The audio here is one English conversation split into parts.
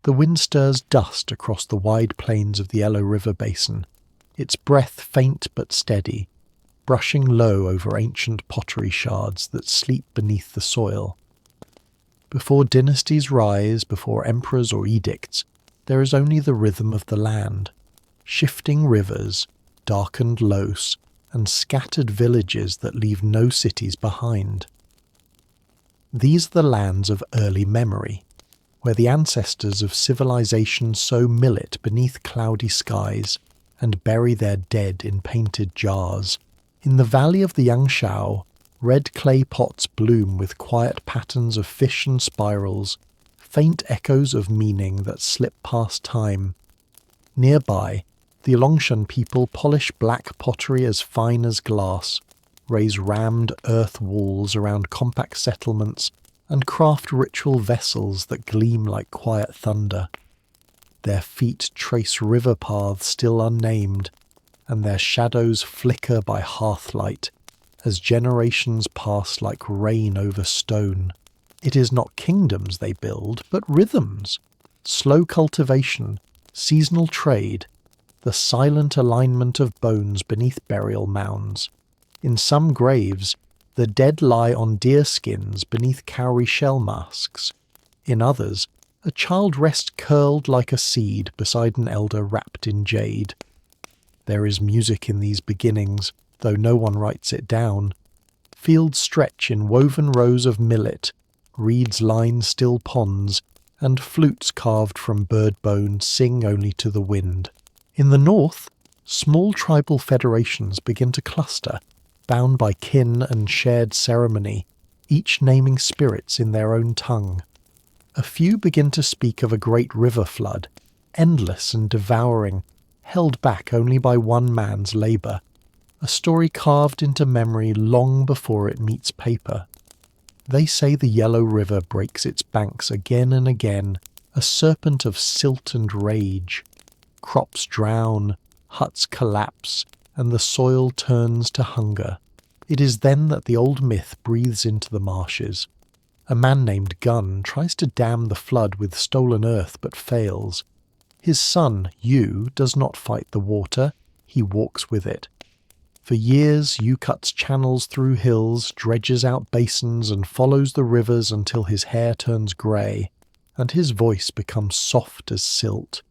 The wind stirs dust across the wide plains of the Yellow River basin, its breath faint but steady, brushing low over ancient pottery shards that sleep beneath the soil. Before dynasties rise, before emperors or edicts, there is only the rhythm of the land, shifting rivers, darkened loess, and scattered villages that leave no cities behind. These are the lands of early memory, where the ancestors of civilization sow millet beneath cloudy skies and bury their dead in painted jars. In the valley of the Yangshao, red clay pots bloom with quiet patterns of fish and spirals, faint echoes of meaning that slip past time. Nearby, the Longshan people polish black pottery as fine as glass, raise rammed earth walls around compact settlements, and craft ritual vessels that gleam like quiet thunder. Their feet trace river paths still unnamed, and their shadows flicker by hearthlight as generations pass like rain over stone. It is not kingdoms they build, but rhythms, slow cultivation, seasonal trade, the silent alignment of bones beneath burial mounds. In some graves, the dead lie on deer skins beneath cowrie shell masks. In others, a child rests curled like a seed beside an elder wrapped in jade. There is music in these beginnings, though no one writes it down. Fields stretch in woven rows of millet, reeds line still ponds, and flutes carved from bird bone sing only to the wind. In the north, small tribal federations begin to cluster, bound by kin and shared ceremony, each naming spirits in their own tongue. A few begin to speak of a great river flood, endless and devouring, held back only by one man's labour, a story carved into memory long before it meets paper. They say the Yellow River breaks its banks again and again, a serpent of silt and rage. Crops drown, huts collapse, and the soil turns to hunger. It is then that the old myth breathes into the marshes. A man named Gun tries to dam the flood with stolen earth but fails. His son, Yu, does not fight the water, he walks with it. For years, Yu cuts channels through hills, dredges out basins, and follows the rivers until his hair turns grey, and his voice becomes soft as silt.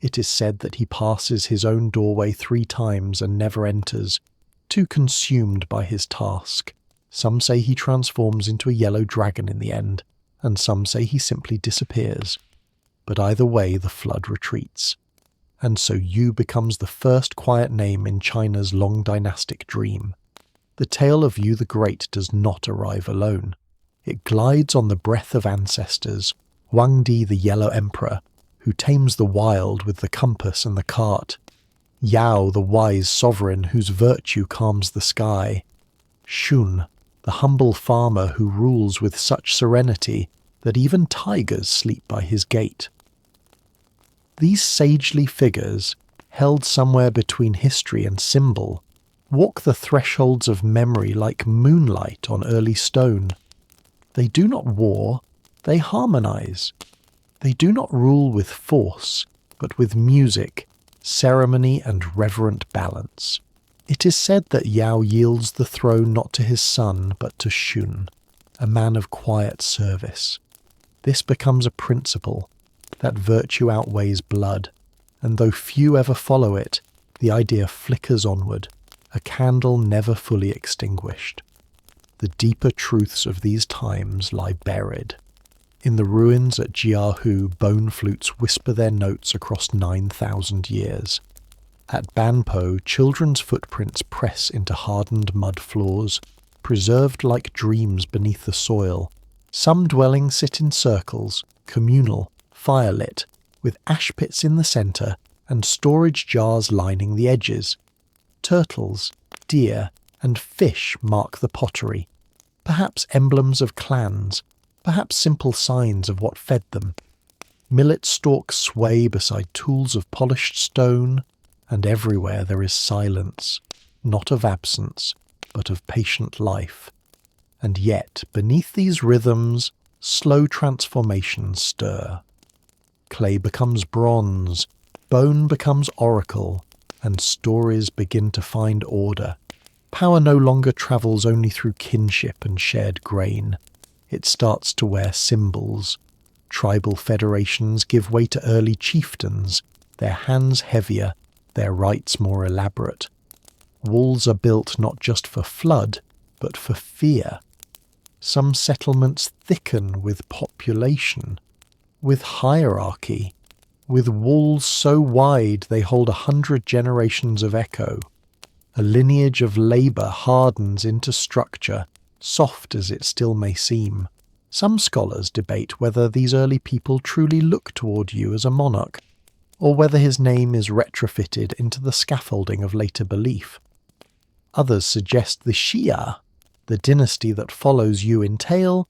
It is said that he passes his own doorway 3 times and never enters, too consumed by his task. Some say he transforms into a yellow dragon in the end, and some say he simply disappears. But either way, the flood retreats. And so Yu becomes the first quiet name in China's long dynastic dream. The tale of Yu the Great does not arrive alone. It glides on the breath of ancestors, Huangdi the Yellow Emperor, who tames the wild with the compass and the cart, Yao the wise sovereign whose virtue calms the sky, Shun, the humble farmer who rules with such serenity that even tigers sleep by his gate. These sagely figures, held somewhere between history and symbol, walk the thresholds of memory like moonlight on early stone. They do not war, they harmonize. They do not rule with force, but with music, ceremony, and reverent balance. It is said that Yao yields the throne not to his son, but to Shun, a man of quiet service. This becomes a principle, that virtue outweighs blood, and though few ever follow it, the idea flickers onward, a candle never fully extinguished. The deeper truths of these times lie buried. In the ruins at Jiahu, bone flutes whisper their notes across 9,000 years. At Banpo, children's footprints press into hardened mud floors, preserved like dreams beneath the soil. Some dwellings sit in circles, communal, firelit, with ash pits in the centre and storage jars lining the edges. Turtles, deer, and fish mark the pottery, perhaps emblems of clans, perhaps simple signs of what fed them. Millet stalks sway beside tools of polished stone, and everywhere there is silence, not of absence, but of patient life. And yet, beneath these rhythms, slow transformations stir. clay becomes bronze, bone becomes oracle, and stories begin to find order. Power no longer travels only through kinship and shared grain. It starts to wear symbols. Tribal federations give way to early chieftains, their hands heavier, their rites more elaborate. Walls are built not just for flood, but for fear. Some settlements thicken with population, with hierarchy, with walls so wide they hold 100 generations of echo. A lineage of labour hardens into structure, soft as it still may seem. Some scholars debate whether these early people truly look toward you as a monarch, or whether his name is retrofitted into the scaffolding of later belief. Others suggest the Xia, the dynasty that follows you in tale,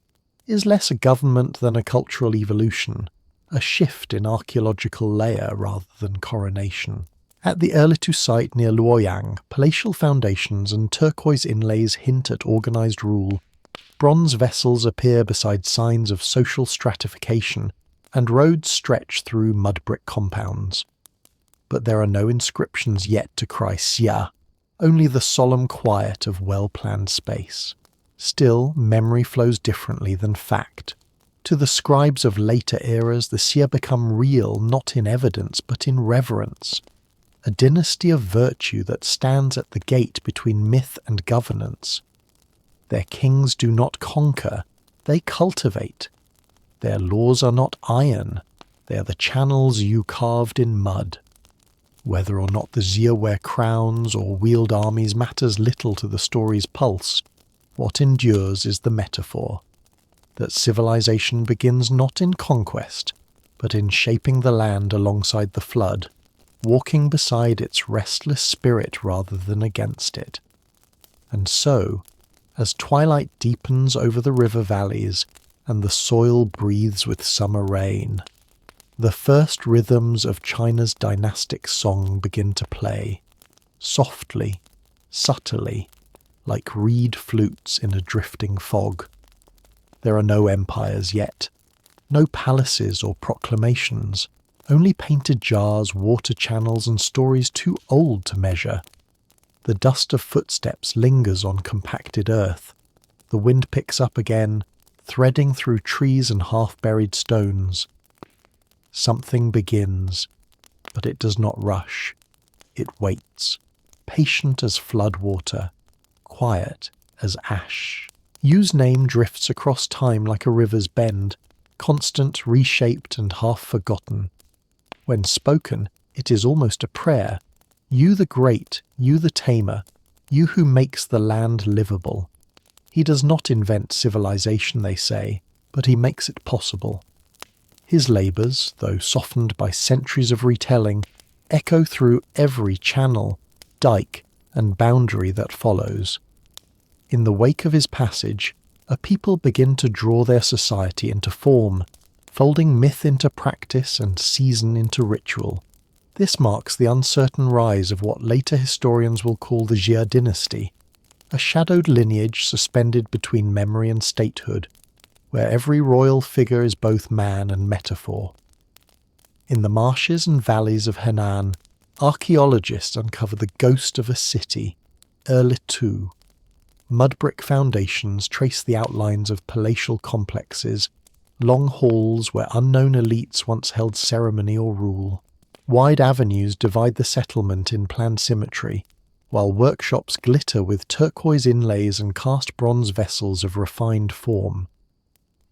is less a government than a cultural evolution, a shift in archaeological layer rather than coronation. At the Erlitou site near Luoyang, palatial foundations and turquoise inlays hint at organised rule. Bronze vessels appear beside signs of social stratification, and roads stretch through mud brick compounds. But there are no inscriptions yet to cry Xia, only the solemn quiet of well-planned space. Still, memory flows differently than fact. To the scribes of later eras, the Xia become real not in evidence but in reverence. A dynasty of virtue that stands at the gate between myth and governance. Their kings do not conquer, they cultivate. Their laws are not iron, they are the channels you carved in mud. Whether or not the Xia wear crowns or wield armies matters little to the story's pulse. What endures is the metaphor. That civilization begins not in conquest, but in shaping the land alongside the flood, walking beside its restless spirit rather than against it. And so, as twilight deepens over the river valleys and the soil breathes with summer rain, the first rhythms of China's dynastic song begin to play, softly, subtly, like reed flutes in a drifting fog. There are no empires yet, no palaces or proclamations, only painted jars, water channels, and stories too old to measure. The dust of footsteps lingers on compacted earth. The wind picks up again, threading through trees and half-buried stones. Something begins, but it does not rush. It waits, patient as flood water, quiet as ash. Yu's name drifts across time like a river's bend, constant, reshaped, and half forgotten. When spoken, it is almost a prayer. You the great, you the tamer, you who makes the land livable. He does not invent civilization, they say, but he makes it possible. His labours, though softened by centuries of retelling, echo through every channel, dike, and boundary that follows. In the wake of his passage, a people begin to draw their society into form, folding myth into practice and season into ritual. This marks the uncertain rise of what later historians will call the Xia dynasty, a shadowed lineage suspended between memory and statehood, where every royal figure is both man and metaphor. In the marshes and valleys of Henan, archaeologists uncover the ghost of a city, Erlitou. Mud brick foundations trace the outlines of palatial complexes, long halls where unknown elites once held ceremony or rule. Wide avenues divide the settlement in planned symmetry, while workshops glitter with turquoise inlays and cast bronze vessels of refined form.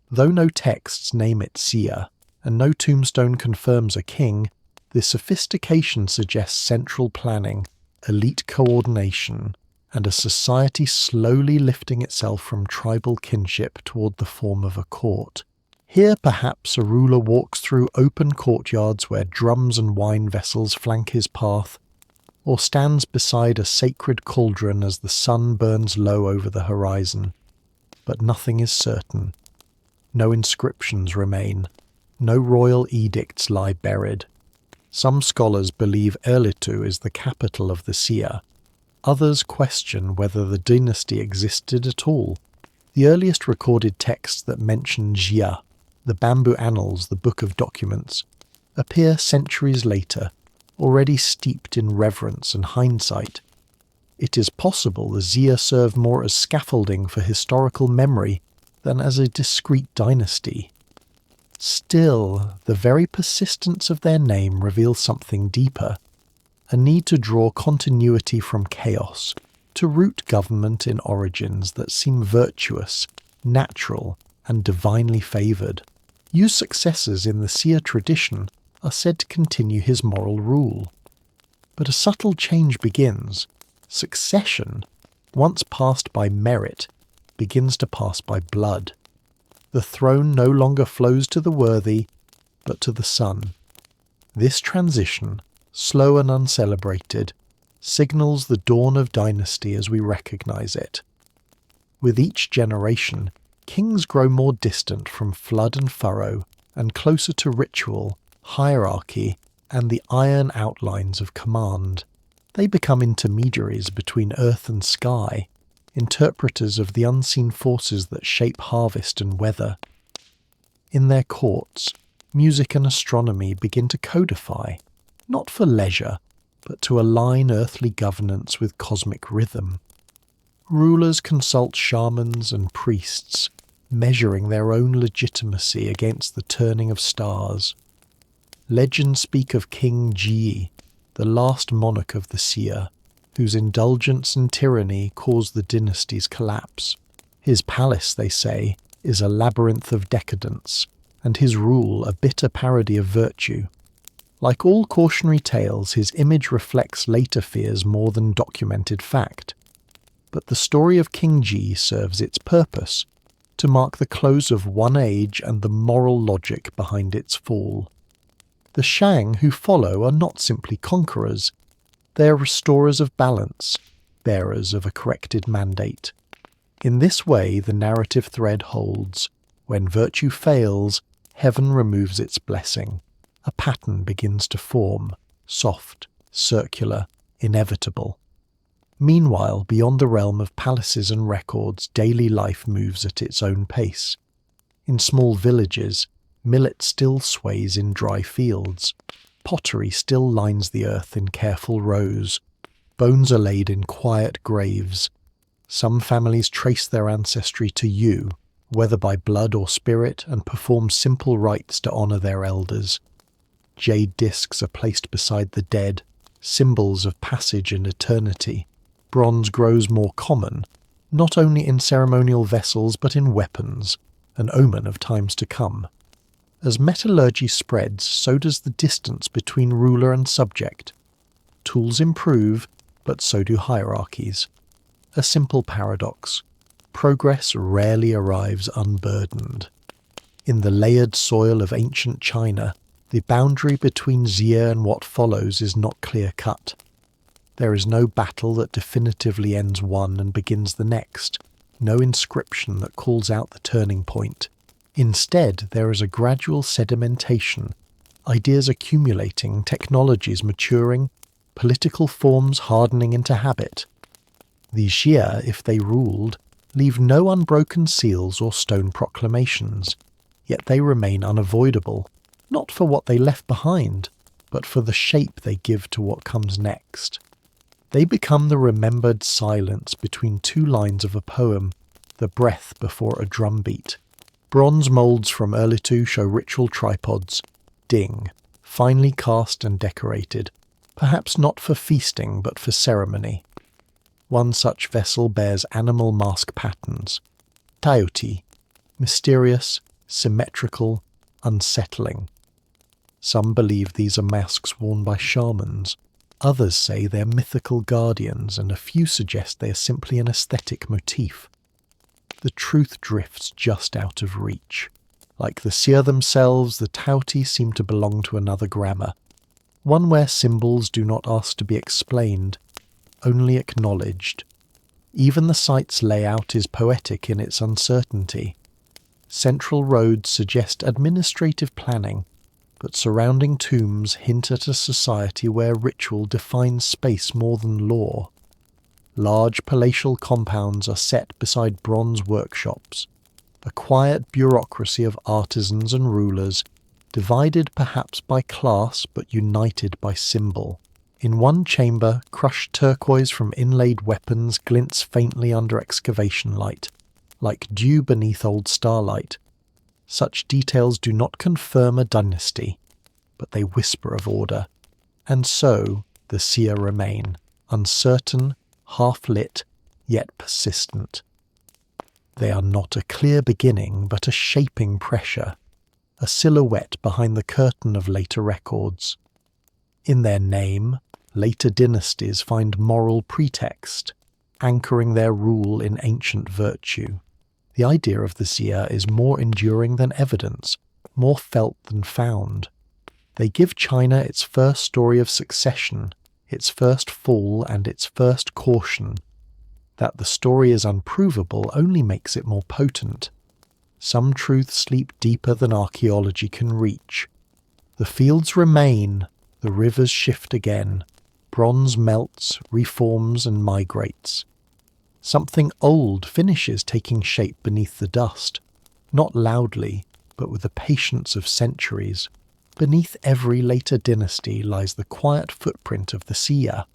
Though no texts name it Xia, and no tombstone confirms a king, the sophistication suggests central planning, elite coordination, and a society slowly lifting itself from tribal kinship toward the form of a court. Here perhaps a ruler walks through open courtyards where drums and wine vessels flank his path, or stands beside a sacred cauldron as the sun burns low over the horizon. But nothing is certain. No inscriptions remain. No royal edicts lie buried. Some scholars believe Erlitou is the capital of the Xia. Others question whether the dynasty existed at all. The earliest recorded texts that mention Xia, the Bamboo Annals, the Book of Documents, appear centuries later, already steeped in reverence and hindsight. It is possible the Xia served more as scaffolding for historical memory than as a discrete dynasty. Still, the very persistence of their name reveals something deeper, a need to draw continuity from chaos, to root government in origins that seem virtuous, natural, and divinely favoured. Yu's successors in the Xia tradition are said to continue his moral rule. But a subtle change begins. Succession, once passed by merit, begins to pass by blood. The throne no longer flows to the worthy, but to the son. This transition, slow and uncelebrated, signals the dawn of dynasty as we recognise it. With each generation, kings grow more distant from flood and furrow and closer to ritual, hierarchy, and the iron outlines of command. They become intermediaries between earth and sky, interpreters of the unseen forces that shape harvest and weather. In their courts, music and astronomy begin to codify, not for leisure, but to align earthly governance with cosmic rhythm. Rulers consult shamans and priests, measuring their own legitimacy against the turning of stars. Legends speak of King Ji, the last monarch of the Xia, whose indulgence and tyranny caused the dynasty's collapse. His palace, they say, is a labyrinth of decadence, and his rule a bitter parody of virtue. Like all cautionary tales, his image reflects later fears more than documented fact. But the story of King Ji serves its purpose, to mark the close of one age and the moral logic behind its fall. The Shang who follow are not simply conquerors, they are restorers of balance, bearers of a corrected mandate. In this way the narrative thread holds. When virtue fails, heaven removes its blessing. A pattern begins to form, soft, circular, inevitable. Meanwhile, beyond the realm of palaces and records, daily life moves at its own pace. In small villages, millet still sways in dry fields. Pottery still lines the earth in careful rows. Bones are laid in quiet graves. Some families trace their ancestry to Yu, whether by blood or spirit, and perform simple rites to honour their elders. Jade discs are placed beside the dead, symbols of passage and eternity. Bronze grows more common, not only in ceremonial vessels but in weapons, an omen of times to come. As metallurgy spreads, so does the distance between ruler and subject. Tools improve, but so do hierarchies. A simple paradox. Progress rarely arrives unburdened. In the layered soil of ancient China, the boundary between Xia and what follows is not clear-cut. There is no battle that definitively ends one and begins the next, no inscription that calls out the turning point. Instead, there is a gradual sedimentation, ideas accumulating, technologies maturing, political forms hardening into habit. The Xia, if they ruled, leave no unbroken seals or stone proclamations, yet they remain unavoidable, not for what they left behind, but for the shape they give to what comes next. They become the remembered silence between two lines of a poem, the breath before a drumbeat. Bronze moulds from Erlitou show ritual tripods, ding, finely cast and decorated, perhaps not for feasting but for ceremony. One such vessel bears animal mask patterns, taiyuti, mysterious, symmetrical, unsettling. Some believe these are masks worn by shamans, others say they're mythical guardians, and a few suggest they are simply an aesthetic motif. The truth drifts just out of reach. Like the Xia themselves, the taiyuti seem to belong to another grammar, one where symbols do not ask to be explained, only acknowledged. Even the site's layout is poetic in its uncertainty. Central roads suggest administrative planning, but surrounding tombs hint at a society where ritual defines space more than law. Large palatial compounds are set beside bronze workshops, a quiet bureaucracy of artisans and rulers divided perhaps by class but united by symbol. In one chamber, crushed turquoise from inlaid weapons glints faintly under excavation light, like dew beneath old starlight. Such details do not confirm a dynasty, but they whisper of order. And so the seer remain, uncertain, half-lit, yet persistent. They are not a clear beginning, but a shaping pressure, a silhouette behind the curtain of later records. In their name, later dynasties find moral pretext, anchoring their rule in ancient virtue. The idea of the seer is more enduring than evidence, more felt than found. They give China its first story of succession, its first fall and its first caution. That the story is unprovable only makes it more potent. Some truths sleep deeper than archaeology can reach. The fields remain, the rivers shift again. Bronze melts, reforms and migrates. Something old finishes taking shape beneath the dust, not loudly, but with the patience of centuries. Beneath every later dynasty lies the quiet footprint of the seer,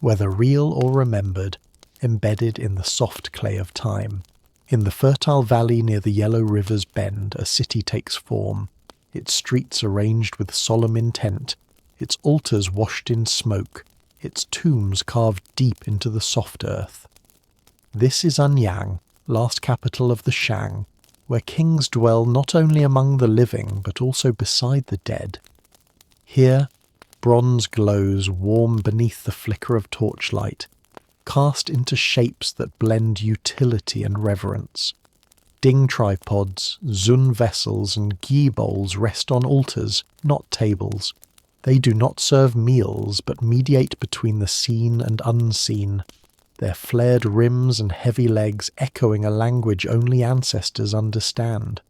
whether real or remembered, embedded in the soft clay of time. In the fertile valley near the Yellow River's bend, a city takes form, its streets arranged with solemn intent, its altars washed in smoke, its tombs carved deep into the soft earth. This is Anyang, last capital of the Shang, where kings dwell not only among the living but also beside the dead. Here, bronze glows warm beneath the flicker of torchlight, cast into shapes that blend utility and reverence. Ding tripods, zun vessels and ghee bowls rest on altars, not tables. They do not serve meals, but mediate between the seen and unseen, their flared rims and heavy legs echoing a language only ancestors understand.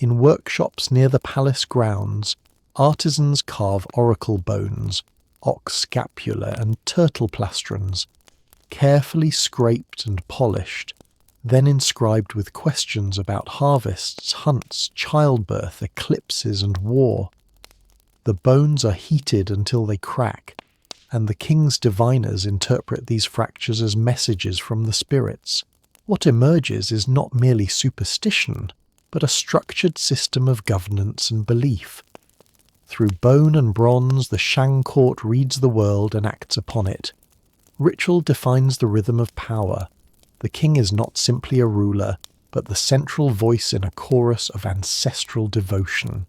In workshops near the palace grounds, artisans carve oracle bones, ox scapula and turtle plastrons, carefully scraped and polished, then inscribed with questions about harvests, hunts, childbirth, eclipses and war. The bones are heated until they crack, and the king's diviners interpret these fractures as messages from the spirits. What emerges is not merely superstition, but a structured system of governance and belief. Through bone and bronze, the Shang court reads the world and acts upon it. Ritual defines the rhythm of power. The king is not simply a ruler, but the central voice in a chorus of ancestral devotion.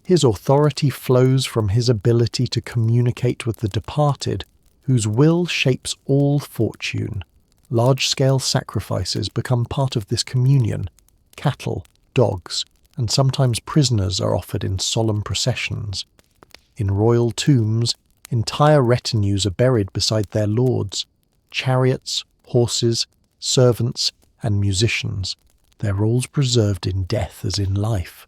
His authority flows from his ability to communicate with the departed, whose will shapes all fortune. Large-scale sacrifices become part of this communion. Cattle, dogs, and sometimes prisoners are offered in solemn processions. In royal tombs, entire retinues are buried beside their lords, chariots, horses, servants, and musicians, their roles preserved in death as in life.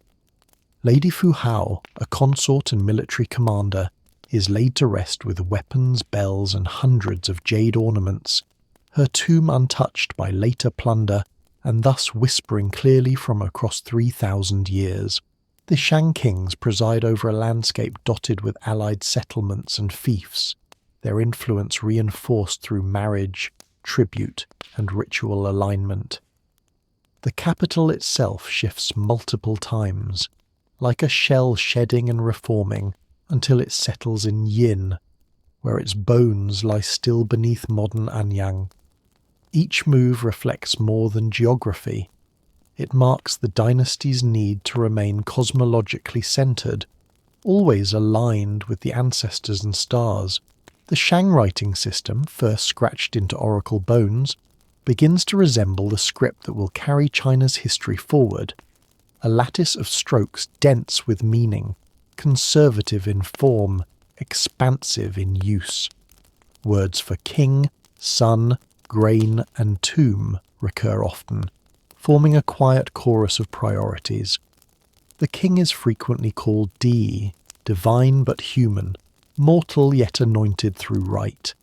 Lady Fu Hao, a consort and military commander, is laid to rest with weapons, bells, and hundreds of jade ornaments, her tomb untouched by later plunder, and thus whispering clearly from across 3,000 years. The Shang kings preside over a landscape dotted with allied settlements and fiefs, their influence reinforced through marriage, tribute, and ritual alignment. The capital itself shifts multiple times, like a shell shedding and reforming until it settles in Yin, where its bones lie still beneath modern Anyang. Each move reflects more than geography. It marks the dynasty's need to remain cosmologically centered, always aligned with the ancestors and stars. The Shang writing system, first scratched into oracle bones, begins to resemble the script that will carry China's history forward. A lattice of strokes dense with meaning, conservative in form, expansive in use. Words for king, sun, grain, and tomb recur often, forming a quiet chorus of priorities. The king is frequently called Di, divine but human, mortal yet anointed through rite.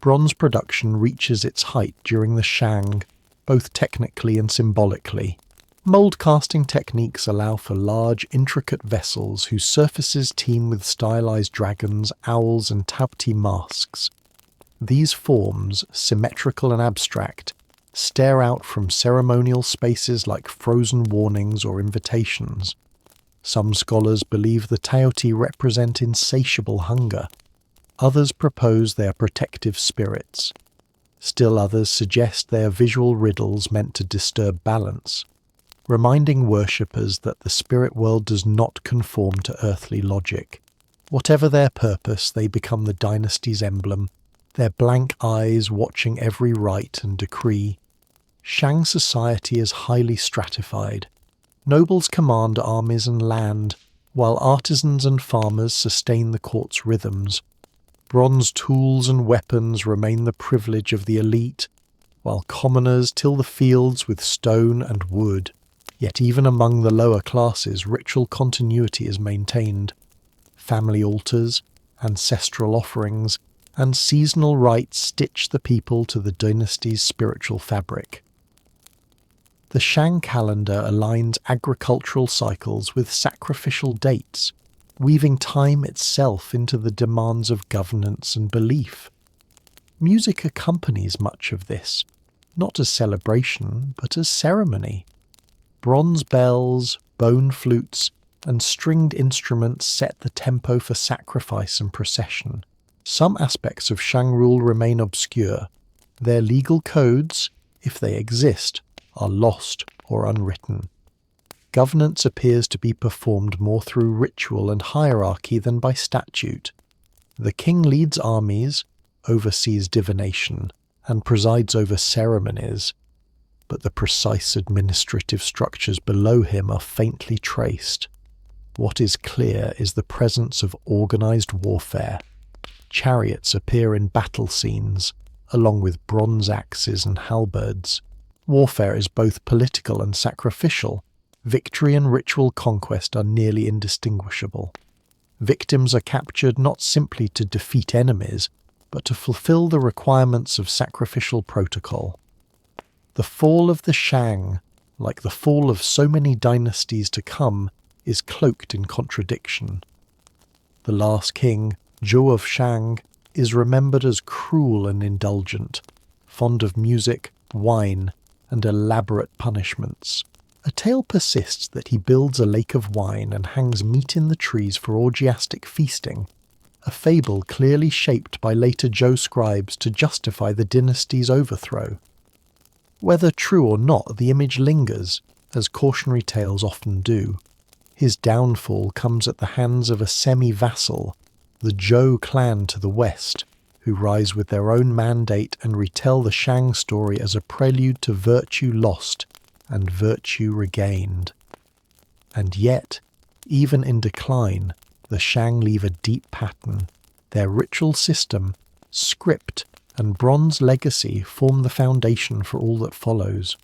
Bronze production reaches its height during the Shang, both technically and symbolically. Mold casting techniques allow for large, intricate vessels whose surfaces teem with stylized dragons, owls, and tabti masks. These forms, symmetrical and abstract, stare out from ceremonial spaces like frozen warnings or invitations. Some scholars believe the Taoti represent insatiable hunger. Others propose they are protective spirits. Still others suggest they are visual riddles meant to disturb balance, reminding worshippers that the spirit world does not conform to earthly logic. Whatever their purpose, they become the dynasty's emblem, their blank eyes watching every rite and decree. Shang society is highly stratified. Nobles command armies and land, while artisans and farmers sustain the court's rhythms. Bronze tools and weapons remain the privilege of the elite, while commoners till the fields with stone and wood. Yet even among the lower classes, ritual continuity is maintained. Family altars, ancestral offerings, and seasonal rites stitch the people to the dynasty's spiritual fabric. The Shang calendar aligns agricultural cycles with sacrificial dates, weaving time itself into the demands of governance and belief. Music accompanies much of this, not as celebration, but as ceremony. Bronze bells, bone flutes, and stringed instruments set the tempo for sacrifice and procession. Some aspects of Shang rule remain obscure. Their legal codes, if they exist, are lost or unwritten. Governance appears to be performed more through ritual and hierarchy than by statute. The king leads armies, oversees divination, and presides over ceremonies, but the precise administrative structures below him are faintly traced. What is clear is the presence of organized warfare. Chariots appear in battle scenes, along with bronze axes and halberds. Warfare is both political and sacrificial. Victory and ritual conquest are nearly indistinguishable. Victims are captured not simply to defeat enemies, but to fulfill the requirements of sacrificial protocol. The fall of the Shang, like the fall of so many dynasties to come, is cloaked in contradiction. The last king, Zhou of Shang, is remembered as cruel and indulgent, fond of music, wine, and elaborate punishments. A tale persists that he builds a lake of wine and hangs meat in the trees for orgiastic feasting, a fable clearly shaped by later Zhou scribes to justify the dynasty's overthrow. Whether true or not, the image lingers, as cautionary tales often do. His downfall comes at the hands of a semi-vassal, the Zhou clan to the west, who rise with their own mandate and retell the Shang story as a prelude to virtue lost and virtue regained. And yet, even in decline, the Shang leave a deep pattern. Their ritual system, script, and bronze legacy form the foundation for all that follows.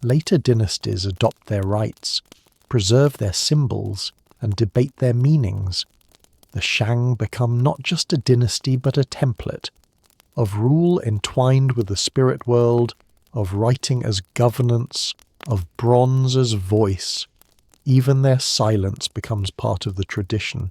Later dynasties adopt their rites, preserve their symbols, and debate their meanings. The Shang become not just a dynasty but a template, of rule entwined with the spirit world, of writing as governance, of bronze as voice. Even their silence becomes part of the tradition.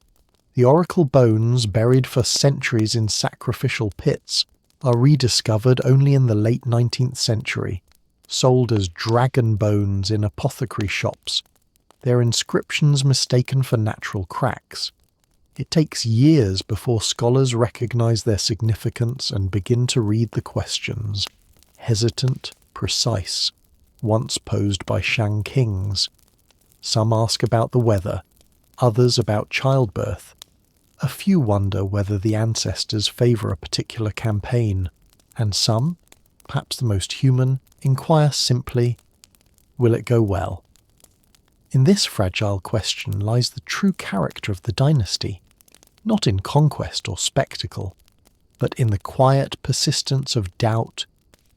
The oracle bones, buried for centuries in sacrificial pits, are rediscovered only in the late 19th century, sold as dragon bones in apothecary shops, their inscriptions mistaken for natural cracks. It takes years before scholars recognize their significance and begin to read the questions, hesitant, precise, once posed by Shang kings. Some ask about the weather, others about childbirth. A few wonder whether the ancestors favor a particular campaign, and some, perhaps the most human, inquire simply, will it go well? In this fragile question lies the true character of the dynasty, not in conquest or spectacle, but in the quiet persistence of doubt,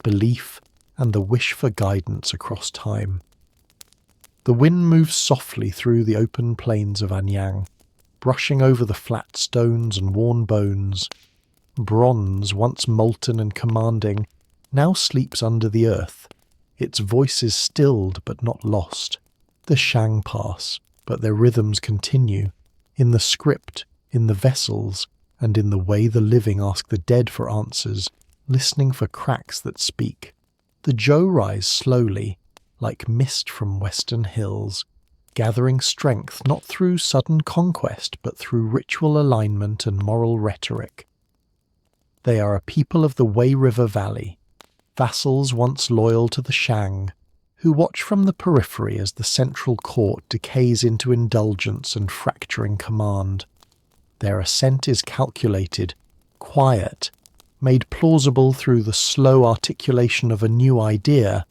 belief, and the wish for guidance across time. The wind moves softly through the open plains of Anyang, brushing over the flat stones and worn bones. Bronze, once molten and commanding, now sleeps under the earth, Its voice is stilled but not lost. The Shang pass, but their rhythms continue, in the script, in the vessels, and in the way the living ask the dead for answers, listening for cracks that speak. The Zhou rise slowly, like mist from western hills, gathering strength not through sudden conquest but through ritual alignment and moral rhetoric. They are a people of the Wei River Valley, vassals once loyal to the Shang, who watch from the periphery as the central court decays into indulgence and fracturing command. Their ascent is calculated, quiet, made plausible through the slow articulation of a new idea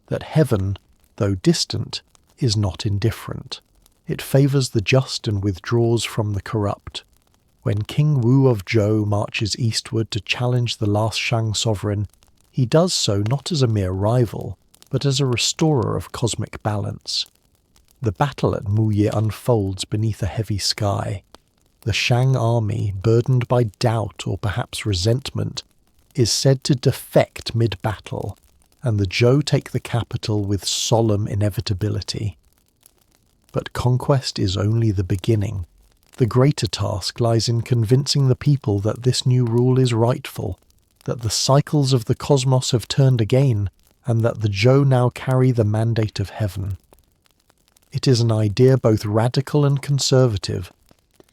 that heaven, though distant, is not indifferent. It favours the just and withdraws from the corrupt. When King Wu of Zhou marches eastward to challenge the last Shang sovereign, he does so not as a mere rival, but as a restorer of cosmic balance. The battle at Muye unfolds beneath a heavy sky. The Shang army, burdened by doubt or perhaps resentment, is said to defect mid-battle, and the Zhou take the capital with solemn inevitability. But conquest is only the beginning. The greater task lies in convincing the people that this new rule is rightful, that the cycles of the cosmos have turned again, and that the Zhou now carry the mandate of heaven. It is an idea both radical and conservative,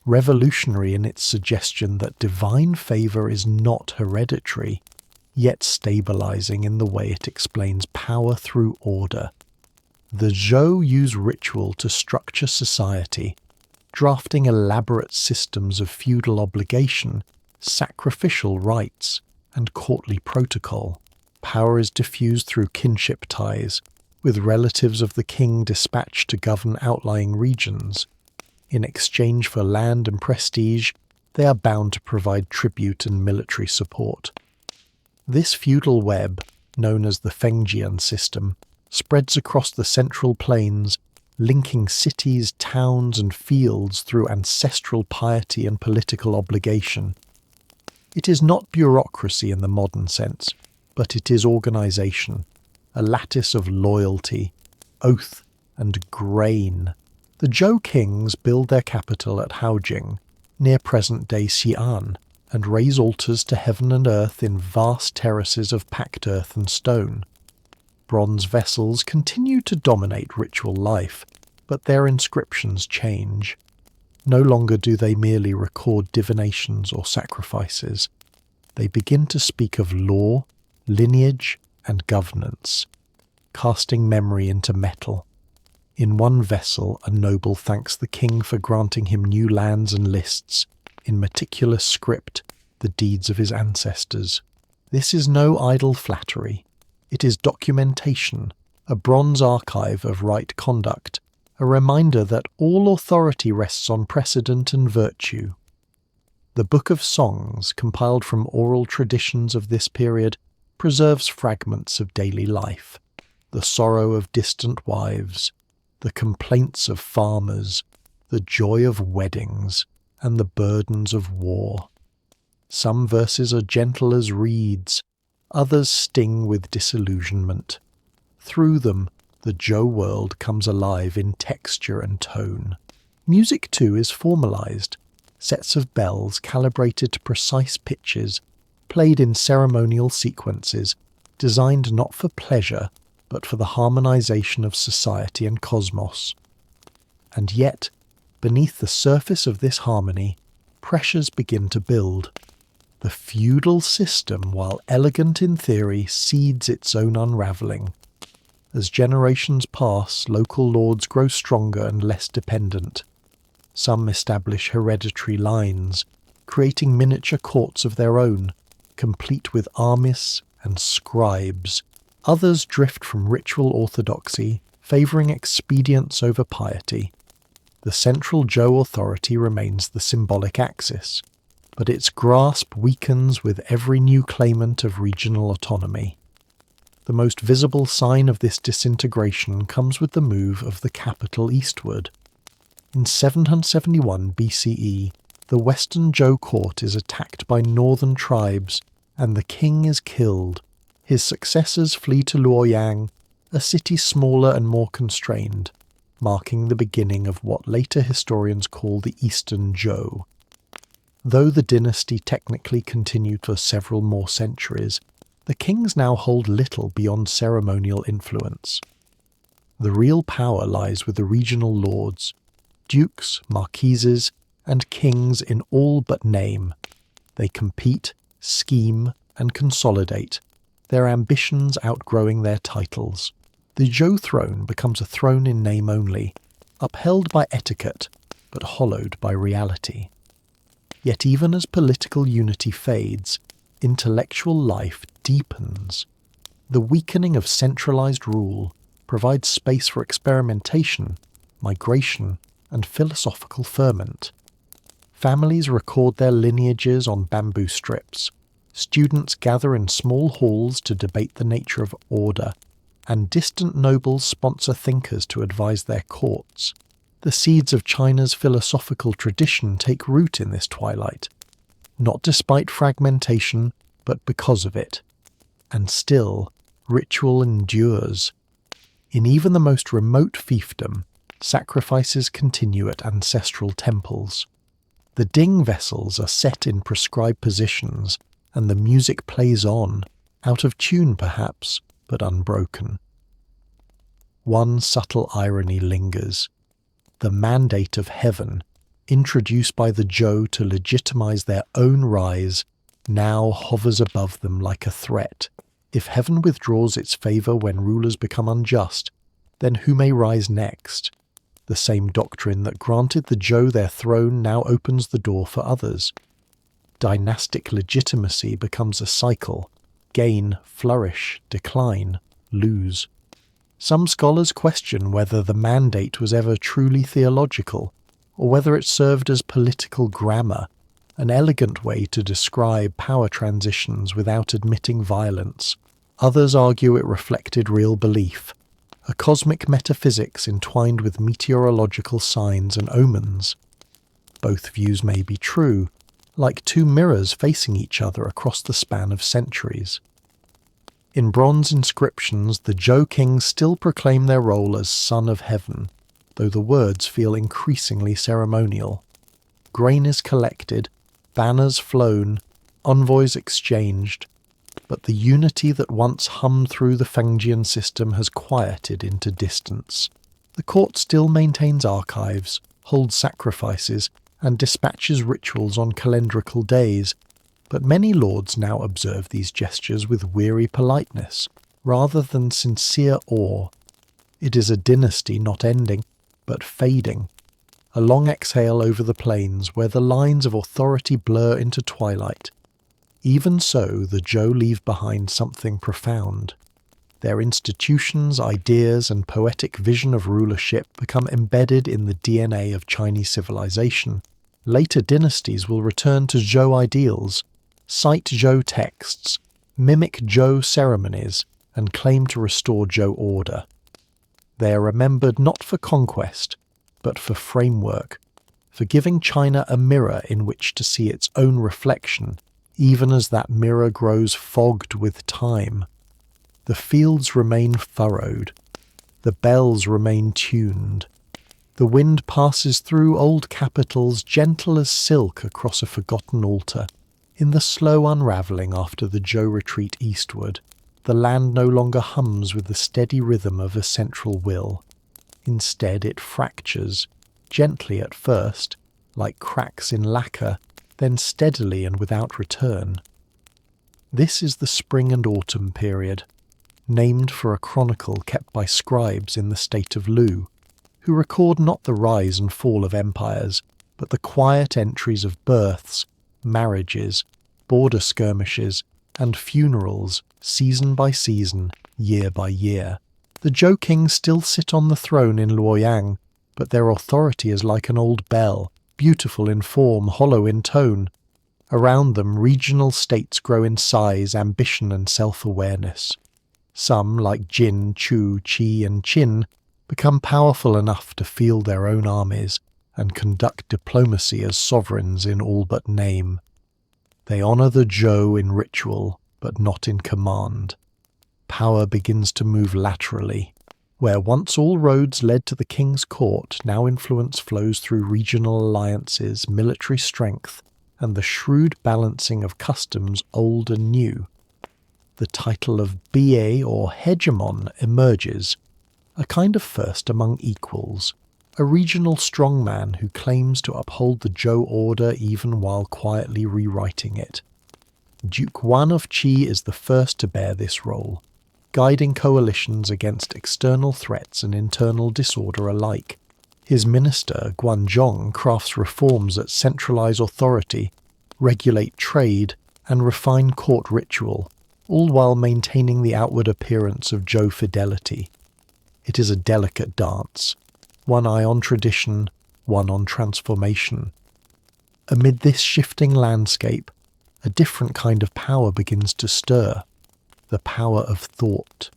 revolutionary in its suggestion that divine favour is not hereditary, yet stabilizing in the way it explains power through order. The Zhou use ritual to structure society, drafting elaborate systems of feudal obligation, sacrificial rites, and courtly protocol. Power is diffused through kinship ties, with relatives of the king dispatched to govern outlying regions. In exchange for land and prestige, they are bound to provide tribute and military support. This feudal web, known as the Fengjian system, spreads across the central plains, linking cities, towns, and fields through ancestral piety and political obligation. It is not bureaucracy in the modern sense, but it is organization, a lattice of loyalty, oath, and grain. The Zhou kings build their capital at Haojing, near present-day Xi'an, and raise altars to heaven and earth in vast terraces of packed earth and stone. Bronze vessels continue to dominate ritual life, but their inscriptions change. No longer do they merely record divinations or sacrifices. They begin to speak of law, lineage, and governance, casting memory into metal. In one vessel, a noble thanks the king for granting him new lands and lists, in meticulous script, the deeds of his ancestors. This is no idle flattery. It is documentation, a bronze archive of right conduct, a reminder that all authority rests on precedent and virtue. The Book of Songs, compiled from oral traditions of this period, preserves fragments of daily life, the sorrow of distant wives, the complaints of farmers, the joy of weddings, and the burdens of war. Some verses are gentle as reeds, others sting with disillusionment. Through them, the Zhou world comes alive in texture and tone. Music, too, is formalized. Sets of bells calibrated to precise pitches, played in ceremonial sequences, designed not for pleasure, but for the harmonization of society and cosmos. And yet, beneath the surface of this harmony, pressures begin to build. The feudal system, while elegant in theory, seeds its own unravelling. As generations pass, local lords grow stronger and less dependent. Some establish hereditary lines, creating miniature courts of their own, complete with armis and scribes. Others drift from ritual orthodoxy, favouring expedience over piety. The central Zhou authority remains the symbolic axis, but its grasp weakens with every new claimant of regional autonomy. The most visible sign of this disintegration comes with the move of the capital eastward. In 771 BCE, the western Zhou court is attacked by northern tribes, and the king is killed. His successors flee to Luoyang, a city smaller and more constrained, marking the beginning of what later historians call the Eastern Zhou. Though the dynasty technically continued for several more centuries, the kings now hold little beyond ceremonial influence. The real power lies with the regional lords, dukes, marquises, and kings in all but name. They compete, scheme, and consolidate, their ambitions outgrowing their titles. The Zhou throne becomes a throne in name only, upheld by etiquette, but hollowed by reality. Yet even as political unity fades, intellectual life deepens. The weakening of centralized rule provides space for experimentation, migration, and philosophical ferment. Families record their lineages on bamboo strips. Students gather in small halls to debate the nature of order, and distant nobles sponsor thinkers to advise their courts. The seeds of China's philosophical tradition take root in this twilight, not despite fragmentation, but because of it. And still, ritual endures. In even the most remote fiefdom, sacrifices continue at ancestral temples. The ding vessels are set in prescribed positions, and the music plays on, out of tune perhaps, but unbroken. One subtle irony lingers. The mandate of heaven, introduced by the Zhou to legitimize their own rise, now hovers above them like a threat. If heaven withdraws its favor when rulers become unjust, then who may rise next? The same doctrine that granted the Zhou their throne now opens the door for others. Dynastic legitimacy becomes a cycle: gain, flourish, decline, lose. Some scholars question whether the mandate was ever truly theological, or whether it served as political grammar, an elegant way to describe power transitions without admitting violence. Others argue it reflected real belief, a cosmic metaphysics entwined with meteorological signs and omens. Both views may be true, like two mirrors facing each other across the span of centuries. In bronze inscriptions, the Zhou kings still proclaim their role as Son of Heaven, though the words feel increasingly ceremonial. Grain is collected, banners flown, envoys exchanged, but the unity that once hummed through the Fengjian system has quieted into distance. The court still maintains archives, holds sacrifices, and dispatches rituals on calendrical days, but many lords now observe these gestures with weary politeness, rather than sincere awe. It is a dynasty not ending, but fading, a long exhale over the plains where the lines of authority blur into twilight. Even so, the Zhou leave behind something profound. Their institutions, ideas, and poetic vision of rulership become embedded in the DNA of Chinese civilization. Later dynasties will return to Zhou ideals, cite Zhou texts, mimic Zhou ceremonies, and claim to restore Zhou order. They are remembered not for conquest, but for framework, for giving China a mirror in which to see its own reflection, even as that mirror grows fogged with time. The fields remain furrowed, the bells remain tuned. The wind passes through old capitals gentle as silk across a forgotten altar. In the slow unravelling after the Zhou retreat eastward, the land no longer hums with the steady rhythm of a central will. Instead it fractures, gently at first, like cracks in lacquer, then steadily and without return. This is the spring and autumn period, named for a chronicle kept by scribes in the state of Lu, who record not the rise and fall of empires, but the quiet entries of births, marriages, border skirmishes, and funerals, season by season, year by year. The Zhou kings still sit on the throne in Luoyang, but their authority is like an old bell, beautiful in form, hollow in tone. Around them, regional states grow in size, ambition, and self-awareness. Some, like Jin, Chu, Qi, and Qin, become powerful enough to field their own armies and conduct diplomacy as sovereigns in all but name. They honour the Zhou in ritual, but not in command. Power begins to move laterally. Where once all roads led to the king's court, now influence flows through regional alliances, military strength, and the shrewd balancing of customs old and new. The title of BA or hegemon emerges, a kind of first among equals, a regional strongman who claims to uphold the Zhou order even while quietly rewriting it. Duke Wan of Qi is the first to bear this role, guiding coalitions against external threats and internal disorder alike. His minister, Guanzhong, crafts reforms that centralize authority, regulate trade, and refine court ritual, all while maintaining the outward appearance of Zhou fidelity. It is a delicate dance, one eye on tradition, one on transformation. Amid this shifting landscape, a different kind of power begins to stir, the power of thought.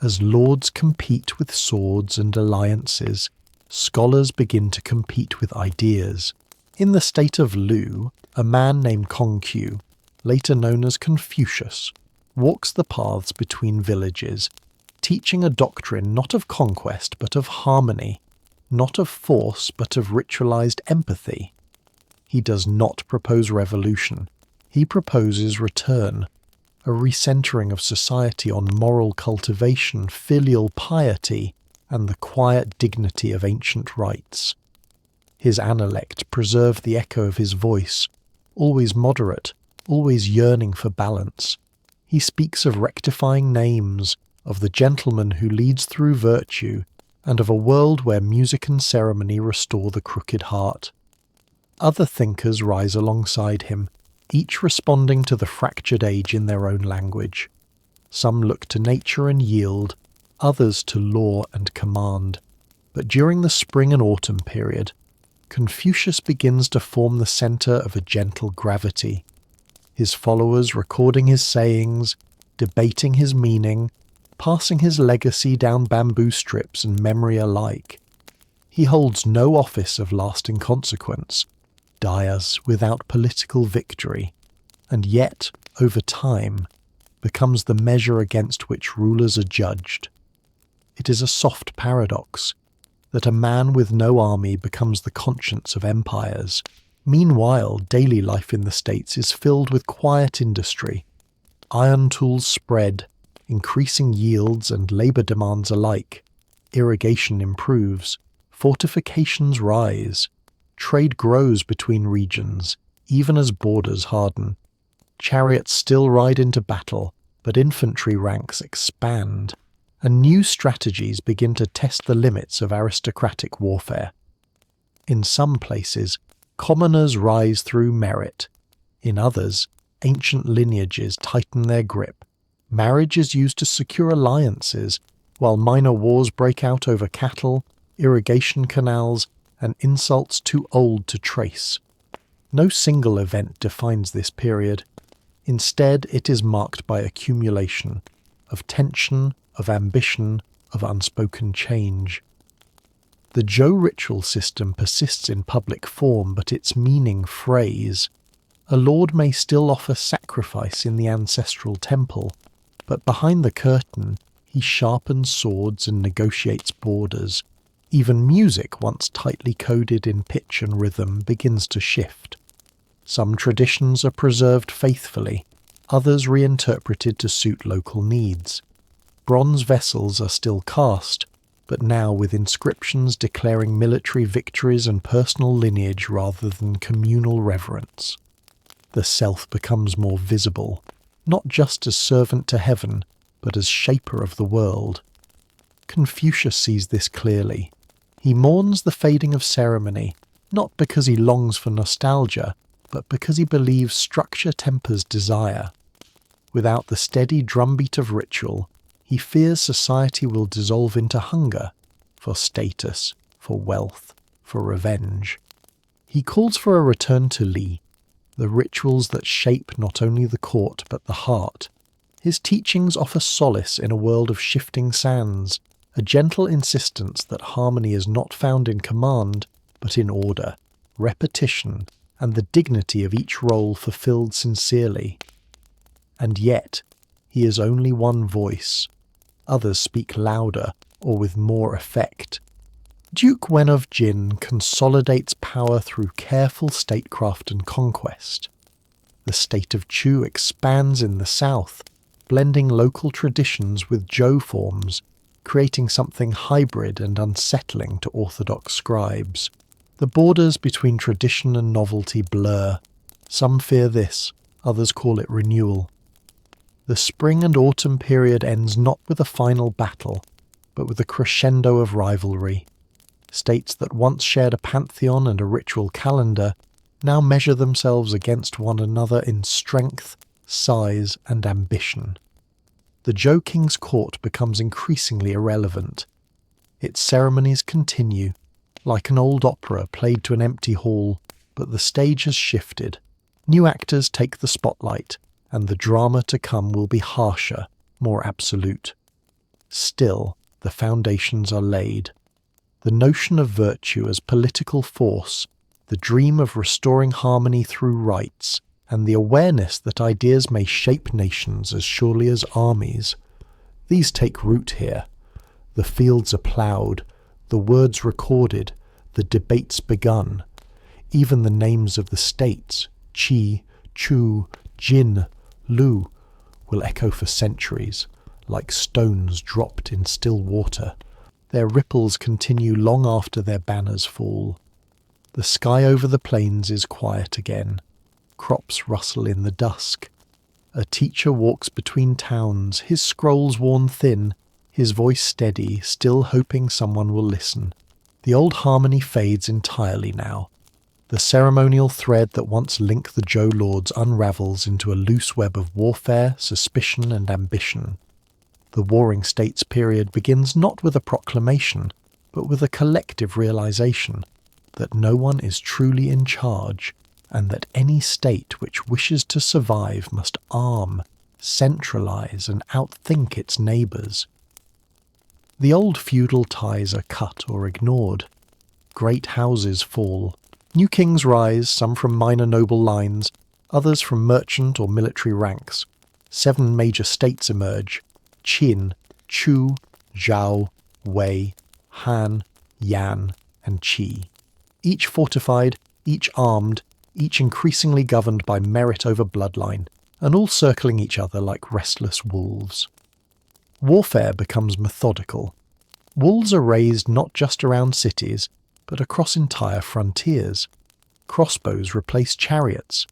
As lords compete with swords and alliances, scholars begin to compete with ideas. In the state of Lu, a man named Kongqiu, later known as Confucius, walks the paths between villages, teaching a doctrine not of conquest but of harmony, not of force but of ritualized empathy. He does not propose revolution. He proposes return, a recentering of society on moral cultivation, filial piety, and the quiet dignity of ancient rites. His analect preserved the echo of his voice, always moderate, always yearning for balance. He speaks of rectifying names, of the gentleman who leads through virtue, and of a world where music and ceremony restore the crooked heart. Other thinkers rise alongside him, each responding to the fractured age in their own language. Some look to nature and yield, others to law and command. But during the spring and autumn period, Confucius begins to form the centre of a gentle gravity, his followers recording his sayings, debating his meaning, passing his legacy down bamboo strips and memory alike. He holds no office of lasting consequence, dies without political victory, and yet, over time, becomes the measure against which rulers are judged. It is a soft paradox that a man with no army becomes the conscience of empires. Meanwhile, daily life in the States is filled with quiet industry. Iron tools spread, increasing yields and labor demands alike. Irrigation improves, fortifications rise, trade grows between regions, even as borders harden. Chariots still ride into battle, but infantry ranks expand, and new strategies begin to test the limits of aristocratic warfare. In some places, commoners rise through merit. In others, ancient lineages tighten their grip. Marriage is used to secure alliances, while minor wars break out over cattle, irrigation canals, and insults too old to trace. No single event defines this period. Instead, it is marked by accumulation, of tension, of ambition, of unspoken change. The Zhou ritual system persists in public form, but its meaning frays. A lord may still offer sacrifice in the ancestral temple, but behind the curtain he sharpens swords and negotiates borders. Even music, once tightly coded in pitch and rhythm, begins to shift. Some traditions are preserved faithfully, others reinterpreted to suit local needs. Bronze vessels are still cast, but now with inscriptions declaring military victories and personal lineage rather than communal reverence. The self becomes more visible, not just as servant to heaven, but as shaper of the world. Confucius sees this clearly. He mourns the fading of ceremony, not because he longs for nostalgia, but because he believes structure tempers desire. Without the steady drumbeat of ritual, he fears society will dissolve into hunger, for status, for wealth, for revenge. He calls for a return to Li, the rituals that shape not only the court but the heart. His teachings offer solace in a world of shifting sands, a gentle insistence that harmony is not found in command, but in order, repetition, and the dignity of each role fulfilled sincerely. And yet, he is only one voice. Others speak louder or with more effect. Duke Wen of Jin consolidates power through careful statecraft and conquest. The state of Chu expands in the south, blending local traditions with Zhou forms, creating something hybrid and unsettling to orthodox scribes. The borders between tradition and novelty blur. Some fear this, others call it renewal. The spring and autumn period ends not with a final battle, but with a crescendo of rivalry. States that once shared a pantheon and a ritual calendar now measure themselves against one another in strength, size, and ambition. The Zhou king's court becomes increasingly irrelevant. Its ceremonies continue, like an old opera played to an empty hall, but the stage has shifted. New actors take the spotlight, and the drama to come will be harsher, more absolute. Still, the foundations are laid. The notion of virtue as political force, the dream of restoring harmony through rites, and the awareness that ideas may shape nations as surely as armies. These take root here. The fields are ploughed, the words recorded, the debates begun. Even the names of the states, Qi, Chu, Jin, Lu, will echo for centuries, like stones dropped in still water. Their ripples continue long after their banners fall. The sky over the plains is quiet again. Crops rustle in the dusk. A teacher walks between towns, his scrolls worn thin, his voice steady, still hoping someone will listen. The old harmony fades entirely now. The ceremonial thread that once linked the Zhou lords unravels into a loose web of warfare, suspicion, and ambition. The Warring States period begins not with a proclamation, but with a collective realization that no one is truly in charge, and that any state which wishes to survive must arm, centralize, and outthink its neighbors. The old feudal ties are cut or ignored. Great houses fall. New kings rise, some from minor noble lines, others from merchant or military ranks. 7 major states emerge: Qin, Chu, Zhao, Wei, Han, Yan, and Qi. Each fortified, each armed, each increasingly governed by merit over bloodline, and all circling each other like restless wolves. Warfare becomes methodical. Walls are raised not just around cities, but across entire frontiers. Crossbows replace chariots.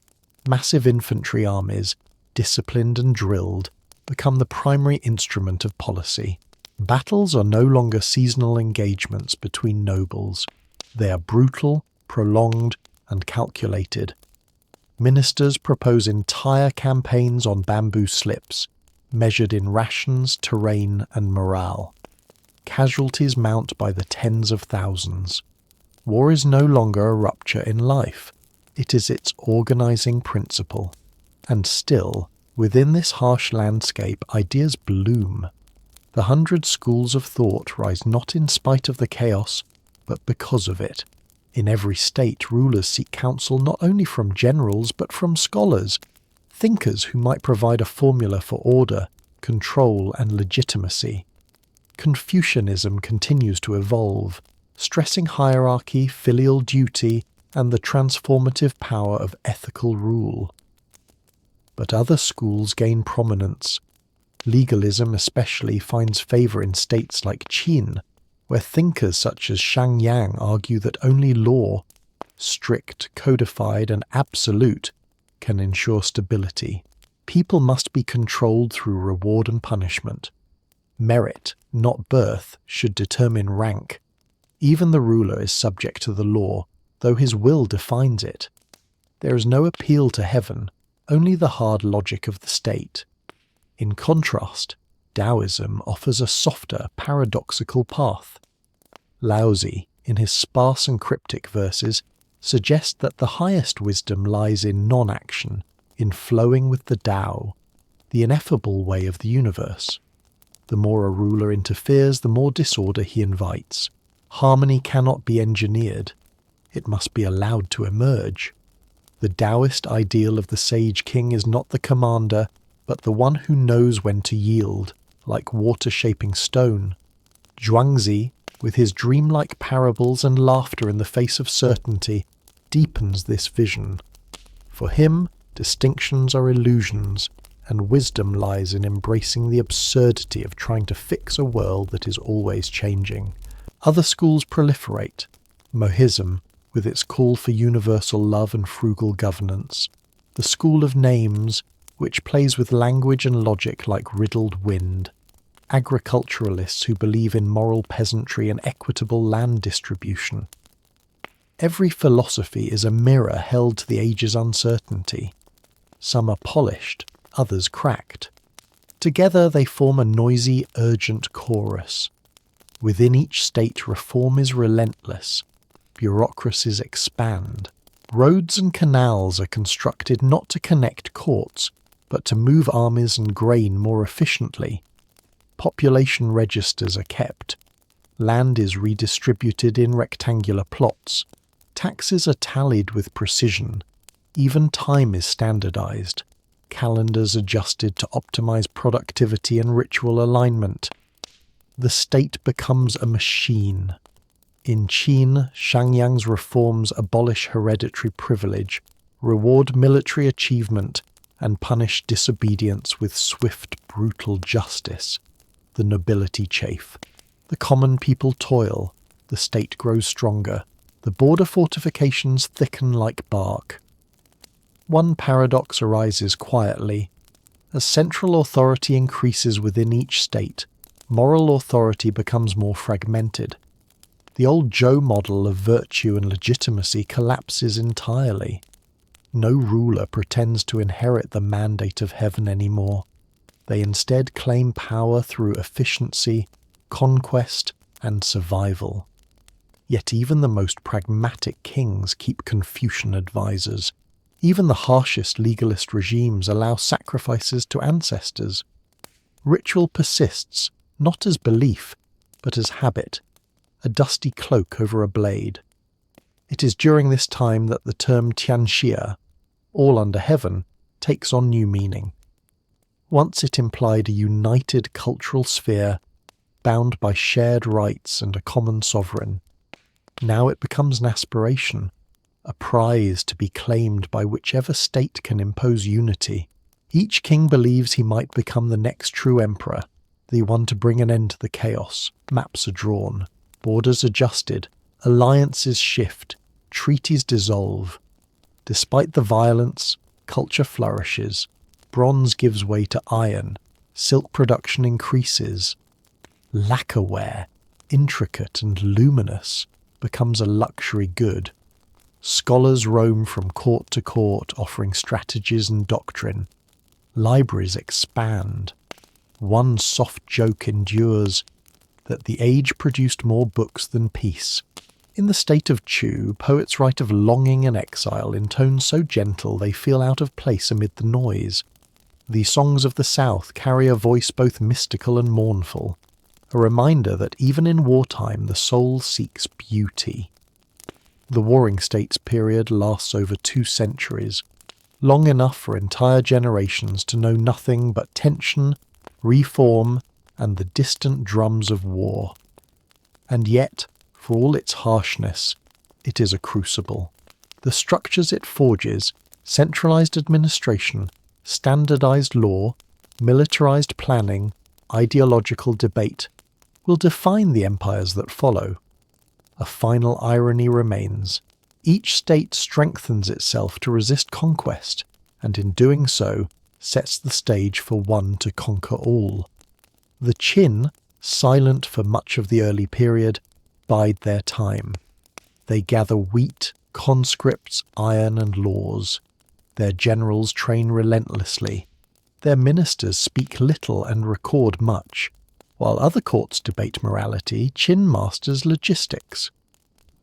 Massive infantry armies, disciplined and drilled, become the primary instrument of policy. Battles are no longer seasonal engagements between nobles. They are brutal, prolonged, and calculated. Ministers propose entire campaigns on bamboo slips, measured in rations, terrain, and morale. Casualties mount by the tens of thousands. War is no longer a rupture in life. It is its organizing principle. And still, within this harsh landscape, ideas bloom. The 100 schools of thought rise not in spite of the chaos, but because of it. In every state, rulers seek counsel not only from generals, but from scholars, thinkers who might provide a formula for order, control, and legitimacy. Confucianism continues to evolve, stressing hierarchy, filial duty, and the transformative power of ethical rule. But other schools gain prominence. Legalism especially finds favour in states like Qin, where thinkers such as Shang Yang argue that only law, strict, codified, and absolute, can ensure stability. People must be controlled through reward and punishment. Merit, not birth, should determine rank. Even the ruler is subject to the law, though his will defines it. There is no appeal to heaven, only the hard logic of the state. In contrast, Taoism offers a softer, paradoxical path. Laozi, in his sparse and cryptic verses, suggests that the highest wisdom lies in non-action, in flowing with the Tao, the ineffable way of the universe. The more a ruler interferes, the more disorder he invites. Harmony cannot be engineered. It must be allowed to emerge. The Taoist ideal of the sage king is not the commander, but the one who knows when to yield, like water shaping stone. Zhuangzi, with his dreamlike parables and laughter in the face of certainty, deepens this vision. For him, distinctions are illusions, and wisdom lies in embracing the absurdity of trying to fix a world that is always changing. Other schools proliferate. Mohism, with its call for universal love and frugal governance. The school of names, which plays with language and logic like riddled wind. Agriculturalists who believe in moral peasantry and equitable land distribution. Every philosophy is a mirror held to the age's uncertainty. Some are polished, others cracked. Together they form a noisy, urgent chorus. Within each state reform is relentless. Bureaucracies expand. Roads and canals are constructed not to connect courts, but to move armies and grain more efficiently. Population registers are kept. Land is redistributed in rectangular plots. Taxes are tallied with precision. Even time is standardized. Calendars adjusted to optimize productivity and ritual alignment. The state becomes a machine. In Qin, Shangyang's reforms abolish hereditary privilege, reward military achievement, and punish disobedience with swift, brutal justice. The nobility chafe. The common people toil. The state grows stronger. The border fortifications thicken like bark. One paradox arises quietly. As central authority increases within each state, moral authority becomes more fragmented. The old Zhou model of virtue and legitimacy collapses entirely. No ruler pretends to inherit the mandate of heaven anymore. They instead claim power through efficiency, conquest, and survival. Yet even the most pragmatic kings keep Confucian advisors. Even the harshest legalist regimes allow sacrifices to ancestors. Ritual persists, not as belief, but as habit, a dusty cloak over a blade. It is during this time that the term Tianxia, all under heaven, takes on new meaning. Once it implied a united cultural sphere, bound by shared rights and a common sovereign. Now it becomes an aspiration, a prize to be claimed by whichever state can impose unity. Each king believes he might become the next true emperor, the one to bring an end to the chaos. Maps are drawn, borders adjusted, alliances shift, treaties dissolve. Despite the violence, culture flourishes. Bronze gives way to iron, silk production increases. Lacquerware, intricate and luminous, becomes a luxury good. Scholars roam from court to court offering strategies and doctrine. Libraries expand. One soft joke endures, that the age produced more books than peace. In the state of Chu, poets write of longing and exile in tones so gentle they feel out of place amid the noise. The songs of the South carry a voice both mystical and mournful, a reminder that even in wartime the soul seeks beauty. The Warring States period lasts over 2 centuries, long enough for entire generations to know nothing but tension, reform, and the distant drums of war. And yet, for all its harshness, it is a crucible. The structures it forges, centralized administration, standardized law, militarized planning, ideological debate, will define the empires that follow. A final irony remains. Each state strengthens itself to resist conquest, and in doing so, sets the stage for one to conquer all. The Qin, silent for much of the early period, bide their time. They gather wheat, conscripts, iron, and laws. Their generals train relentlessly. Their ministers speak little and record much. While other courts debate morality, Qin masters logistics.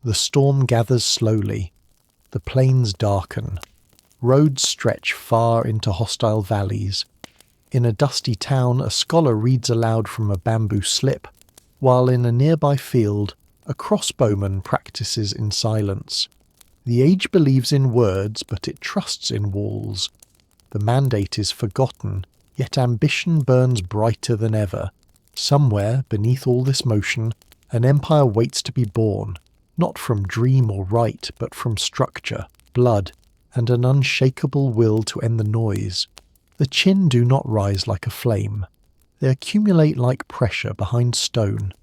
The storm gathers slowly. The plains darken. Roads stretch far into hostile valleys. In a dusty town, a scholar reads aloud from a bamboo slip, while in a nearby field, a crossbowman practices in silence. The age believes in words, but it trusts in walls. The mandate is forgotten, Yet ambition burns brighter than ever. Somewhere, beneath all this motion, an empire waits to be born, not from dream or rite, but from structure, blood, and an unshakable will to end the noise. The Qin do not rise like a flame. They accumulate like pressure behind stone.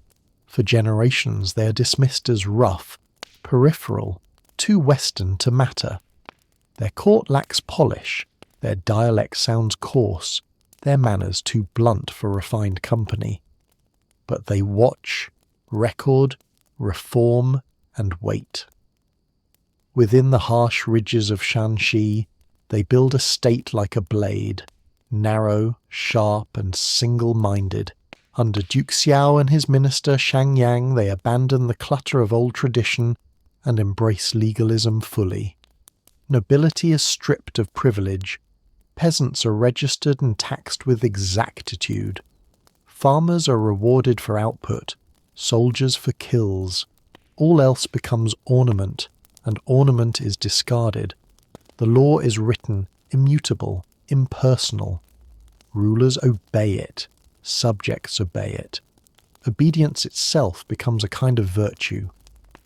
For generations they are dismissed as rough, peripheral, too Western to matter. Their court lacks polish, their dialect sounds coarse, their manners too blunt for refined company. But they watch, record, reform, and wait. Within the harsh ridges of Shanxi, they build a state like a blade, narrow, sharp, and single-minded. Under Duke Xiao and his minister Shang Yang, they abandon the clutter of old tradition and embrace legalism fully. Nobility is stripped of privilege. Peasants are registered and taxed with exactitude. Farmers are rewarded for output, soldiers for kills. All else becomes ornament, and ornament is discarded. The law is written, immutable, impersonal. Rulers obey it. Subjects obey it. Obedience itself becomes a kind of virtue.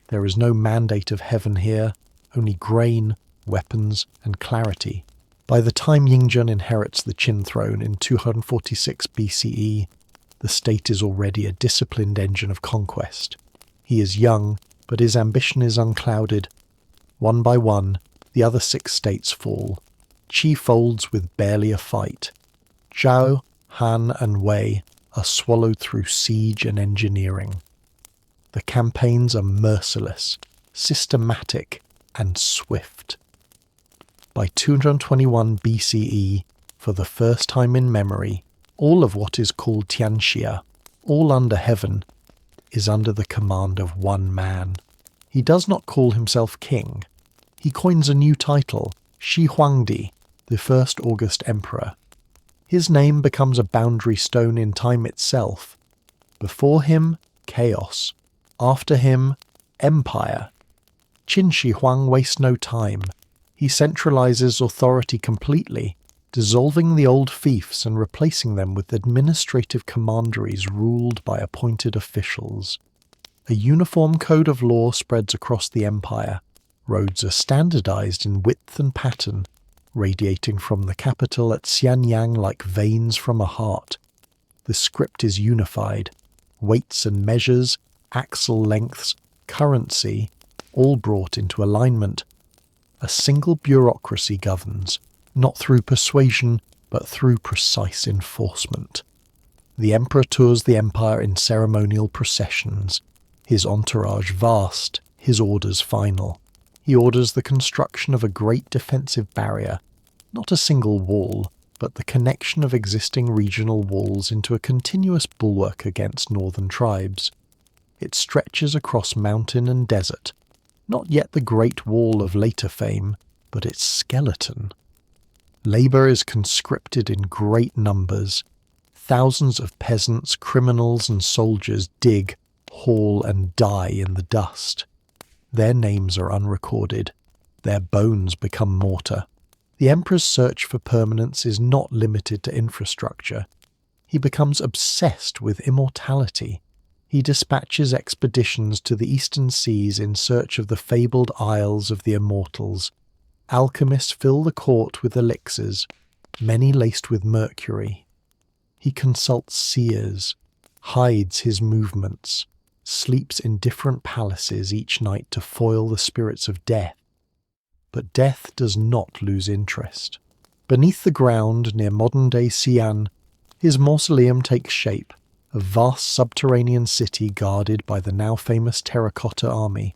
There is no mandate of heaven here, only grain, weapons, and clarity. By the time Yingzhen inherits the Qin throne in 246 BCE, the state is already a disciplined engine of conquest. He is young, but his ambition is unclouded. One by one, the other 6 states fall. Qi folds with barely a fight. Zhao, Han, and Wei are swallowed through siege and engineering. The campaigns are merciless, systematic, and swift. By 221 BCE, for the first time in memory, all of what is called Tianxia, all under heaven, is under the command of one man. He does not call himself king. He coins a new title, Shi Huangdi, the first August emperor. His name becomes a boundary stone in time itself. Before him, chaos. After him, empire. Qin Shi Huang wastes no time. He centralizes authority completely, dissolving the old fiefs and replacing them with administrative commanderies ruled by appointed officials. A uniform code of law spreads across the empire. Roads are standardized in width and pattern, radiating from the capital at Xianyang like veins from a heart. The script is unified. Weights and measures, axle lengths, currency, all brought into alignment. A single bureaucracy governs, not through persuasion, but through precise enforcement. The emperor tours the empire in ceremonial processions, his entourage vast, his orders final. He orders the construction of a great defensive barrier, not a single wall, but the connection of existing regional walls into a continuous bulwark against northern tribes. It stretches across mountain and desert, not yet the Great Wall of later fame, but its skeleton. Labour is conscripted in great numbers. Thousands of peasants, criminals and soldiers dig, haul and die in the dust. Their names are unrecorded. Their bones become mortar. The emperor's search for permanence is not limited to infrastructure. He becomes obsessed with immortality. He dispatches expeditions to the eastern seas in search of the fabled isles of the immortals. Alchemists fill the court with elixirs, many laced with mercury. He consults seers, hides his movements, sleeps in different palaces each night to foil the spirits of death. But death does not lose interest. Beneath the ground near modern-day Xi'an, his mausoleum takes shape, a vast subterranean city guarded by the now famous terracotta army.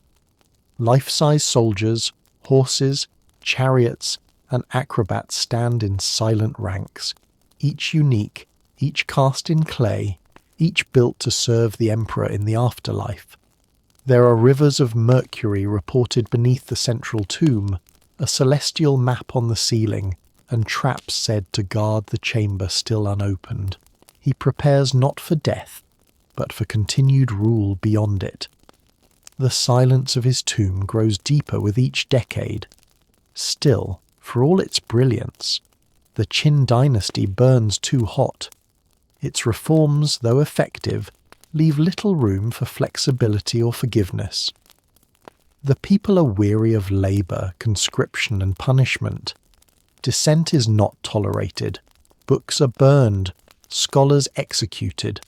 Life-size soldiers, horses, chariots, and acrobats stand in silent ranks, each unique, each cast in clay, each built to serve the emperor in the afterlife. There are rivers of mercury reported beneath the central tomb, a celestial map on the ceiling, and traps said to guard the chamber still unopened. He prepares not for death, but for continued rule beyond it. The silence of his tomb grows deeper with each decade. Still, for all its brilliance, The Qin dynasty burns too hot. Its reforms, though effective, leave little room for flexibility or forgiveness. The people are weary of labour, conscription and punishment. Dissent is not tolerated. Books are burned, scholars executed.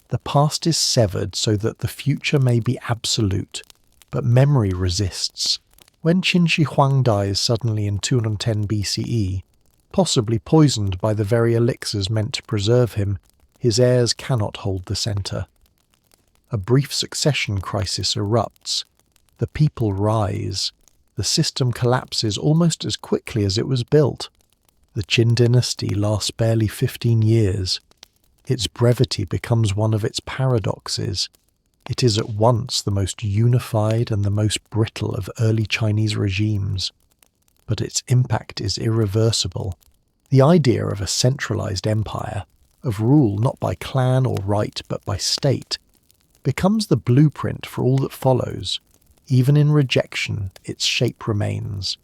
The past is severed so that the future may be absolute, but memory resists. When Qin Shi Huang dies suddenly in 210 BCE, possibly poisoned by the very elixirs meant to preserve him, his heirs cannot hold the centre. A brief succession crisis erupts. The people rise. The system collapses almost as quickly as it was built. The Qin dynasty lasts barely 15 years. Its brevity becomes one of its paradoxes. It is at once the most unified and the most brittle of early Chinese regimes. But its impact is irreversible. The idea of a centralized empire, of rule not by clan or right but by state, becomes the blueprint for all that follows. Even in rejection, its shape remains.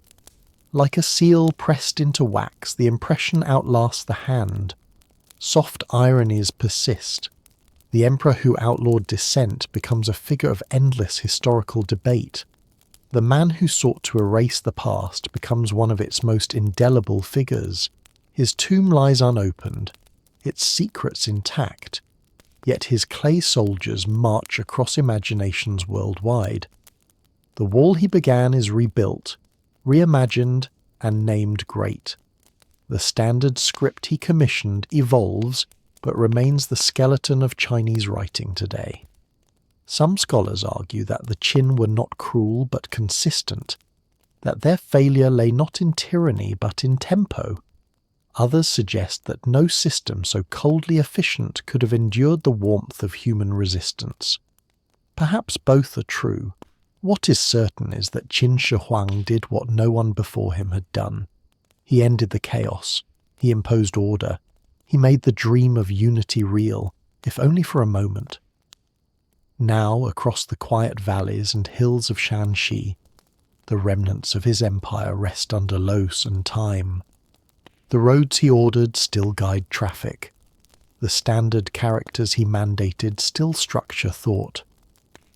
Like a seal pressed into wax, the impression outlasts the hand. Soft ironies persist. The emperor who outlawed dissent becomes a figure of endless historical debate. The man who sought to erase the past becomes one of its most indelible figures. His tomb lies unopened, its secrets intact, yet his clay soldiers march across imaginations worldwide. The wall he began is rebuilt, reimagined, and named great. The standard script he commissioned evolves, but remains the skeleton of Chinese writing today. Some scholars argue that the Qin were not cruel but consistent, that their failure lay not in tyranny but in tempo. Others suggest that no system so coldly efficient could have endured the warmth of human resistance. Perhaps both are true. What is certain is that Qin Shi Huang did what no one before him had done. He ended the chaos. He imposed order. He made the dream of unity real, if only for a moment. Now, across the quiet valleys and hills of Shanxi, the remnants of his empire rest under Los and time. The roads he ordered still guide traffic. The standard characters he mandated still structure thought.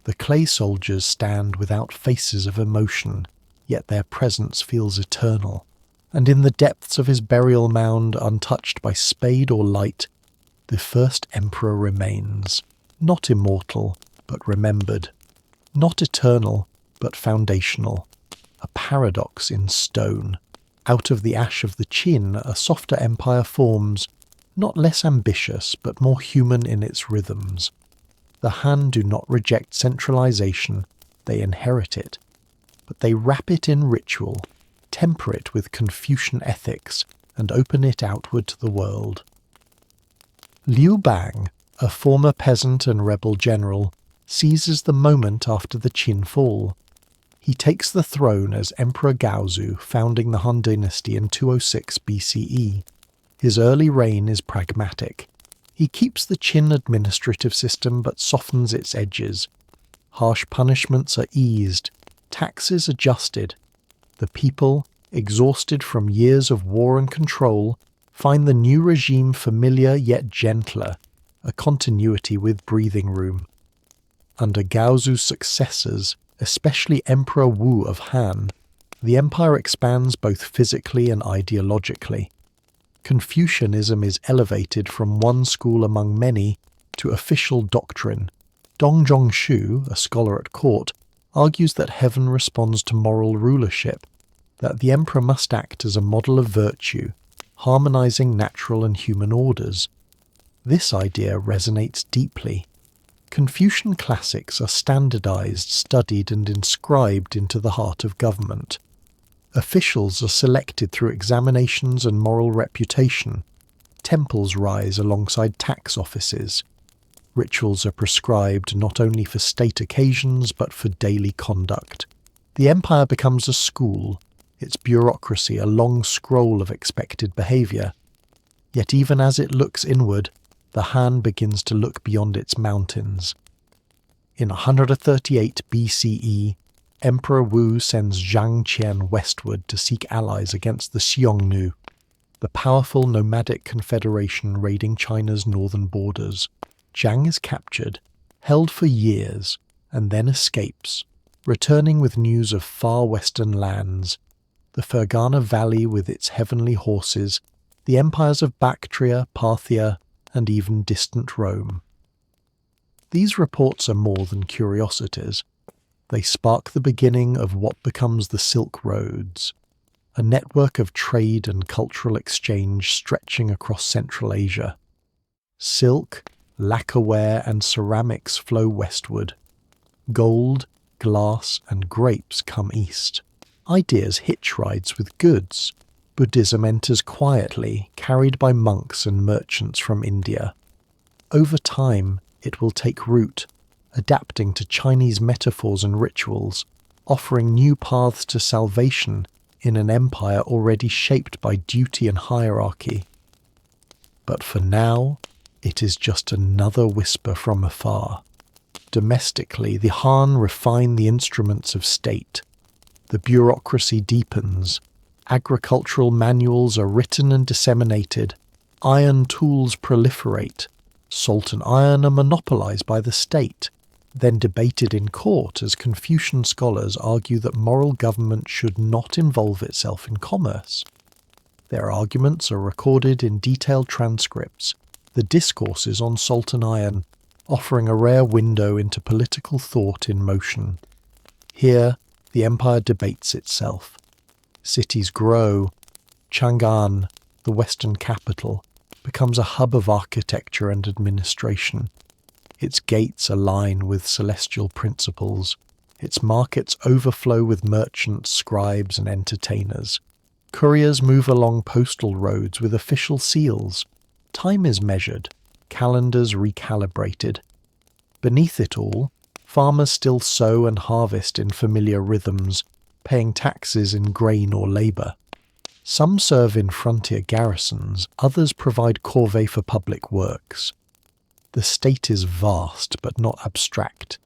The clay soldiers stand without faces of emotion, yet their presence feels eternal. And in the depths of his burial mound, untouched by spade or light, the first emperor remains, not immortal, but remembered, not eternal, but foundational, a paradox in stone. Out of the ash of the Qin, a softer empire forms, not less ambitious, but more human in its rhythms. The Han do not reject centralization, they inherit it, but they wrap it in ritual, temper it with Confucian ethics, and open it outward to the world. Liu Bang, a former peasant and rebel general, seizes the moment after the Qin fall. He takes the throne as Emperor Gaozu, founding the Han dynasty in 206 BCE. His early reign is pragmatic. He keeps the Qin administrative system but softens its edges. Harsh punishments are eased, taxes adjusted. The people, exhausted from years of war and control, find the new regime familiar yet gentler, a continuity with breathing room. Under Gaozu's successors, especially Emperor Wu of Han, the empire expands both physically and ideologically. Confucianism is elevated from one school among many to official doctrine. Dong Zhongshu, a scholar at court, argues that heaven responds to moral rulership, that the emperor must act as a model of virtue, harmonizing natural and human orders. This idea resonates deeply. Confucian classics are standardized, studied, and inscribed into the heart of government. Officials are selected through examinations and moral reputation. Temples rise alongside tax offices. Rituals are prescribed not only for state occasions but for daily conduct. The empire becomes a school, its bureaucracy a long scroll of expected behavior. Yet even as it looks inward, the Han begins to look beyond its mountains. In 138 BCE, Emperor Wu sends Zhang Qian westward to seek allies against the Xiongnu. the powerful nomadic confederation raiding China's northern borders. Jiang is captured, held for years, and then escapes, returning with news of far western lands, the Fergana Valley with its heavenly horses, the empires of Bactria, Parthia, and even distant Rome. These reports are more than curiosities. They spark the beginning of what becomes the Silk Roads, a network of trade and cultural exchange stretching across Central Asia. Silk, lacquerware, and ceramics flow westward. Gold, glass, and grapes come east. Ideas hitch rides with goods. Buddhism enters quietly, carried by monks and merchants from India. Over time, it will take root, adapting to Chinese metaphors and rituals, offering new paths to salvation in an empire already shaped by duty and hierarchy. But for now, it is just another whisper from afar. Domestically, the Han refine the instruments of state. The bureaucracy deepens. Agricultural manuals are written and disseminated. Iron tools proliferate. Salt and iron are monopolized by the state, then debated in court as Confucian scholars argue that moral government should not involve itself in commerce. Their arguments are recorded in detailed transcripts, the discourses on salt and iron, offering a rare window into political thought in motion. Here, the empire debates itself. Cities grow. Chang'an, the western capital, becomes a hub of architecture and administration. Its gates align with celestial principles. Its markets overflow with merchants, scribes, and entertainers. Couriers move along postal roads with official seals. Time is measured, calendars recalibrated. Beneath it all, farmers still sow and harvest in familiar rhythms, paying taxes in grain or labour. Some serve in frontier garrisons, others provide corvée for public works. The state is vast but not abstract.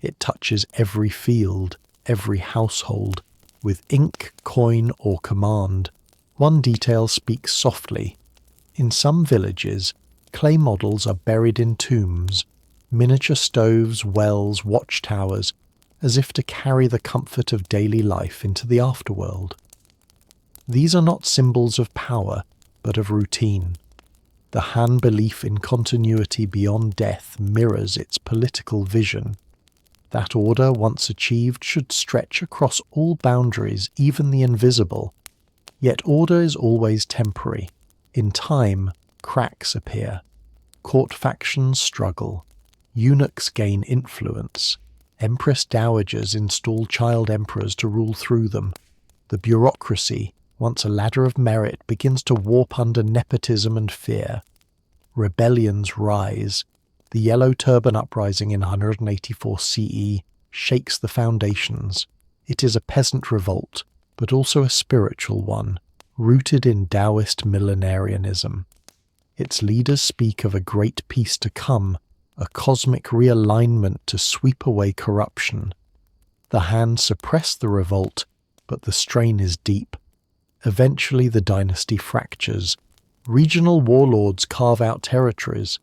It touches every field, every household, with ink, coin, or command. One detail speaks softly. In some villages, clay models are buried in tombs, miniature stoves, wells, watchtowers, as if to carry the comfort of daily life into the afterworld. These are not symbols of power, but of routine. The Han belief in continuity beyond death mirrors its political vision. That order, once achieved, should stretch across all boundaries, even the invisible. Yet order is always temporary. In time, cracks appear. Court factions struggle. Eunuchs gain influence. Empress dowagers install child emperors to rule through them. The bureaucracy, once a ladder of merit, begins to warp under nepotism and fear. Rebellions rise. The Yellow Turban Uprising in 184 CE shakes the foundations. It is a peasant revolt, but also a spiritual one, rooted in Taoist millenarianism. Its leaders speak of a great peace to come, a cosmic realignment to sweep away corruption. The Han suppress the revolt, but the strain is deep. Eventually the dynasty fractures. Regional warlords carve out territories.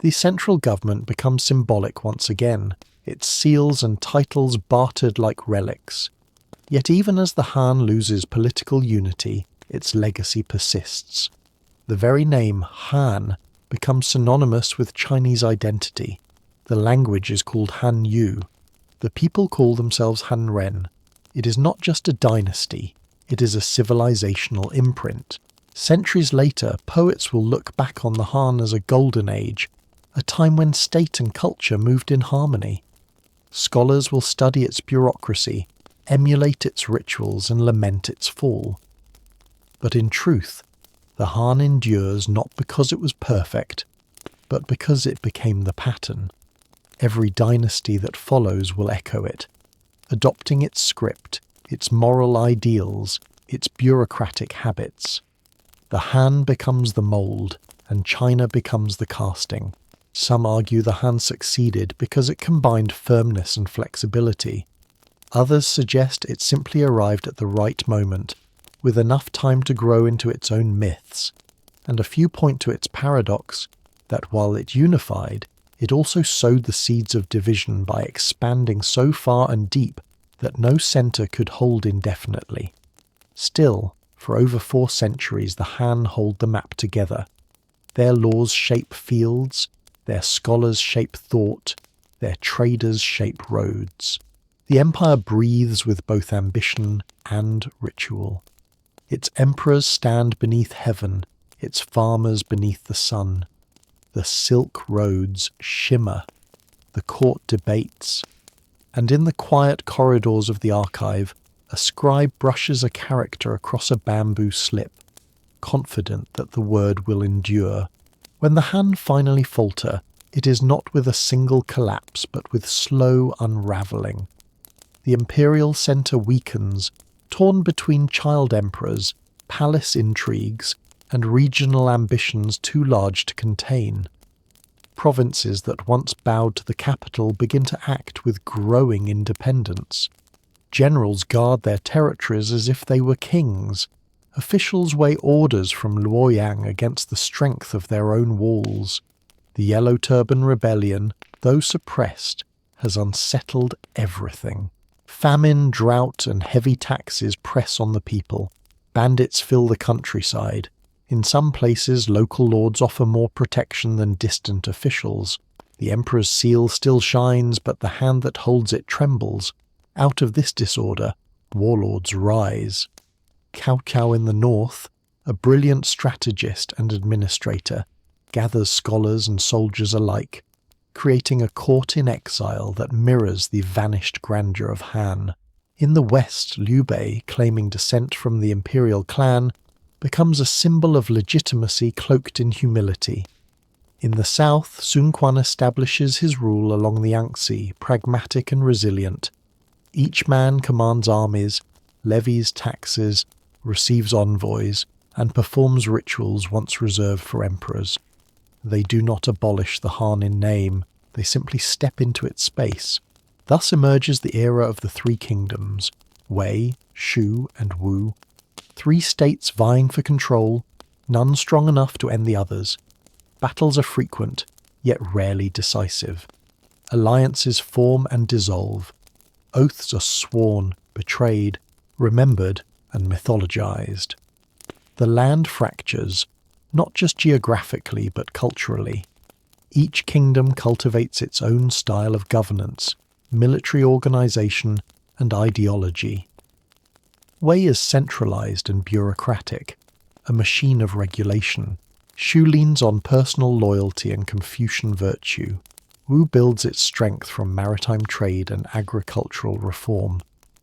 The central government becomes symbolic once again, its seals and titles bartered like relics. Yet even as the Han loses political unity, its legacy persists. The very name Han becomes synonymous with Chinese identity. The language is called Hanyu. The people call themselves Hanren. It is not just a dynasty, it is a civilizational imprint. Centuries later, poets will look back on the Han as a golden age, a time when state and culture moved in harmony. Scholars will study its bureaucracy, emulate its rituals, and lament its fall. But in truth, the Han endures not because it was perfect, but because it became the pattern. Every dynasty that follows will echo it, adopting its script, its moral ideals, its bureaucratic habits. The Han becomes the mould, and China becomes the casting. Some argue the Han succeeded because it combined firmness and flexibility. Others suggest it simply arrived at the right moment, with enough time to grow into its own myths, and a few point to its paradox that while it unified, it also sowed the seeds of division by expanding so far and deep that no centre could hold indefinitely. Still, for over 4 centuries the Han hold the map together. Their laws shape fields, their scholars shape thought, their traders shape roads. The empire breathes with both ambition and ritual. Its emperors stand beneath heaven, its farmers beneath the sun. The silk roads shimmer, the court debates, and in the quiet corridors of the archive, a scribe brushes a character across a bamboo slip, confident that the word will endure. When the Han finally falter, it is not with a single collapse, but with slow unravelling. The imperial centre weakens, torn between child emperors, palace intrigues, and regional ambitions too large to contain. Provinces that once bowed to the capital begin to act with growing independence. Generals guard their territories as if they were kings. Officials weigh orders from Luoyang against the strength of their own walls. The Yellow Turban Rebellion, though suppressed, has unsettled everything. Famine, drought, and heavy taxes press on the people. Bandits fill the countryside. In some places, local lords offer more protection than distant officials. The emperor's seal still shines, but the hand that holds it trembles. Out of this disorder, warlords rise. Cao Cao in the north, a brilliant strategist and administrator, gathers scholars and soldiers alike, creating a court in exile that mirrors the vanished grandeur of Han. In the west, Liu Bei, claiming descent from the imperial clan, becomes a symbol of legitimacy cloaked in humility. In the south, Sun Quan establishes his rule along the Yangtze, pragmatic and resilient. Each man commands armies, levies taxes, receives envoys, and performs rituals once reserved for emperors. They do not abolish the Han in name, they simply step into its space. Thus emerges the era of the 3 kingdoms, Wei, Shu, and Wu. 3 states vying for control, none strong enough to end the others. Battles are frequent, yet rarely decisive. Alliances form and dissolve. Oaths are sworn, betrayed, remembered, and mythologized. The land fractures, not just geographically but culturally. Each kingdom cultivates its own style of governance, military organization, and ideology. Wei is centralized and bureaucratic, a machine of regulation. Shu leans on personal loyalty and Confucian virtue. Wu builds its strength from maritime trade and agricultural reform.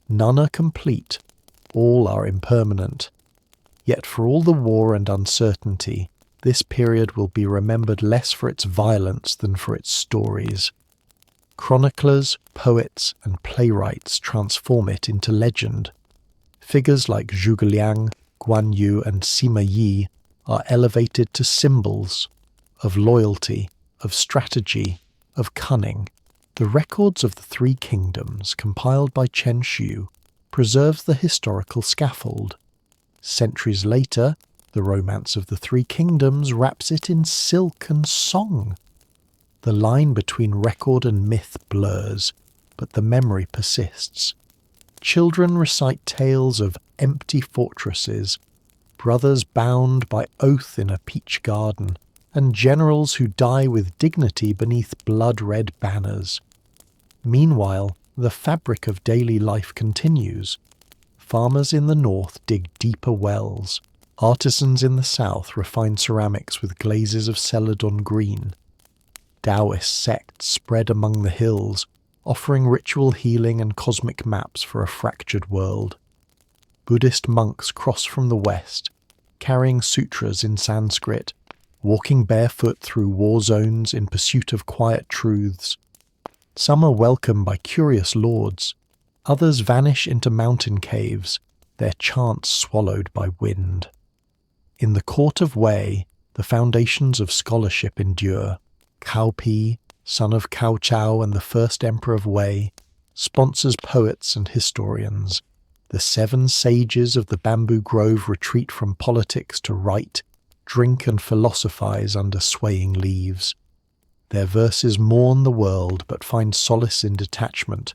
None are complete, all are impermanent. Yet for all the war and uncertainty, this period will be remembered less for its violence than for its stories. Chroniclers, poets, and playwrights transform it into legend. Figures like Zhuge Liang, Guan Yu, and Sima Yi are elevated to symbols of loyalty, of strategy, of cunning. The records of the 3 kingdoms, compiled by Chen Xu, preserves the historical scaffold. Centuries later, the romance of the 3 kingdoms wraps it in silk and song. The line between record and myth blurs, but the memory persists. Children recite tales of empty fortresses, brothers bound by oath in a peach garden, and generals who die with dignity beneath blood-red banners. Meanwhile, the fabric of daily life continues. Farmers in the north dig deeper wells. Artisans in the south refine ceramics with glazes of celadon green. Taoist sects spread among the hills, offering ritual healing and cosmic maps for a fractured world. Buddhist monks cross from the west, carrying sutras in Sanskrit, walking barefoot through war zones in pursuit of quiet truths. Some are welcomed by curious lords, others vanish into mountain caves, their chants swallowed by wind. In the court of Wei, the foundations of scholarship endure. Cao Pi, son of Cao Chao and the first emperor of Wei, sponsors poets and historians. The 7 sages of the bamboo grove retreat from politics to write, drink and philosophize under swaying leaves. Their verses mourn the world but find solace in detachment,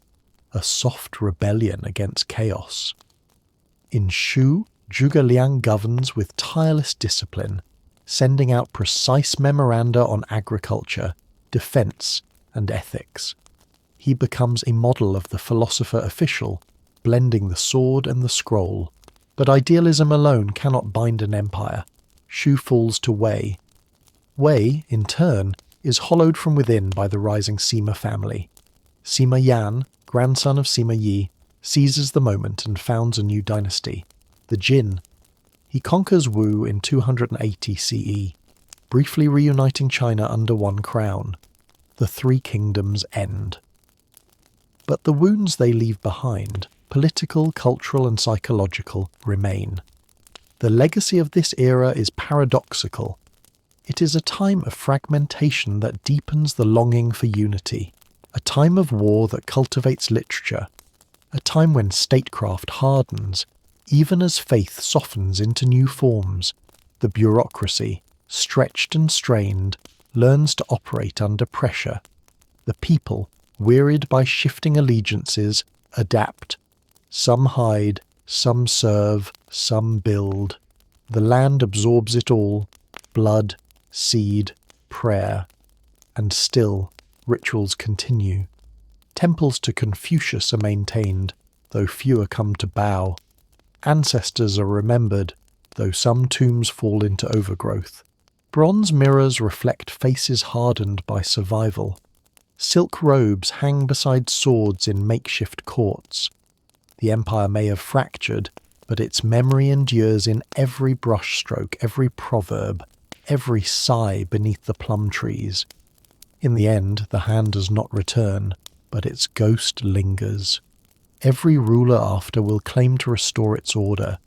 a soft rebellion against chaos. In Shu, Zhuge Liang governs with tireless discipline, sending out precise memoranda on agriculture, defense, and ethics. He becomes a model of the philosopher official, blending the sword and the scroll. But idealism alone cannot bind an empire. Shu falls to Wei. Wei, in turn, is hollowed from within by the rising Sima family. Sima Yan, grandson of Sima Yi, seizes the moment and founds a new dynasty, the Jin. He conquers Wu in 280 CE, briefly reuniting China under one crown. The 3 kingdoms end. But the wounds they leave behind, political, cultural and psychological, remain. The legacy of this era is paradoxical. It is a time of fragmentation that deepens the longing for unity, a time of war that cultivates literature, a time when statecraft hardens, even as faith softens into new forms. The bureaucracy, stretched and strained, learns to operate under pressure. The people, wearied by shifting allegiances, adapt. Some hide, some serve, some build. The land absorbs it all, blood, seed, prayer. And still, rituals continue. Temples to Confucius are maintained, though fewer come to bow. Ancestors are remembered, though some tombs fall into overgrowth. Bronze mirrors reflect faces hardened by survival. Silk robes hang beside swords in makeshift courts. The empire may have fractured, but its memory endures in every brushstroke, every proverb, every sigh beneath the plum trees. In the end, the hand does not return, but its ghost lingers. Every ruler after will claim to restore its order.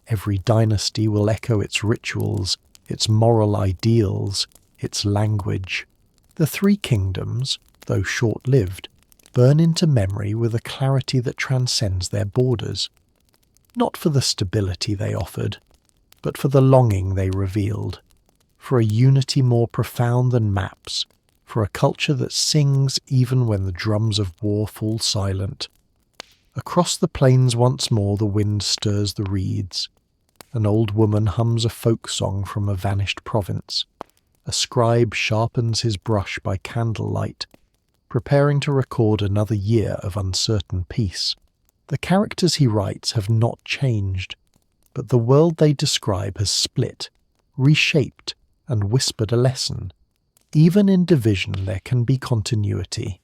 Every dynasty will echo its rituals, its moral ideals, its language. The 3 kingdoms, though short-lived, burn into memory with a clarity that transcends their borders. Not for the stability they offered, but for the longing they revealed, for a unity more profound than maps, for a culture that sings even when the drums of war fall silent. Across the plains once more the wind stirs the reeds. An old woman hums a folk song from a vanished province. A scribe sharpens his brush by candlelight, preparing to record another year of uncertain peace. The characters he writes have not changed, but the world they describe has split, reshaped, and whispered a lesson. Even in division there can be continuity.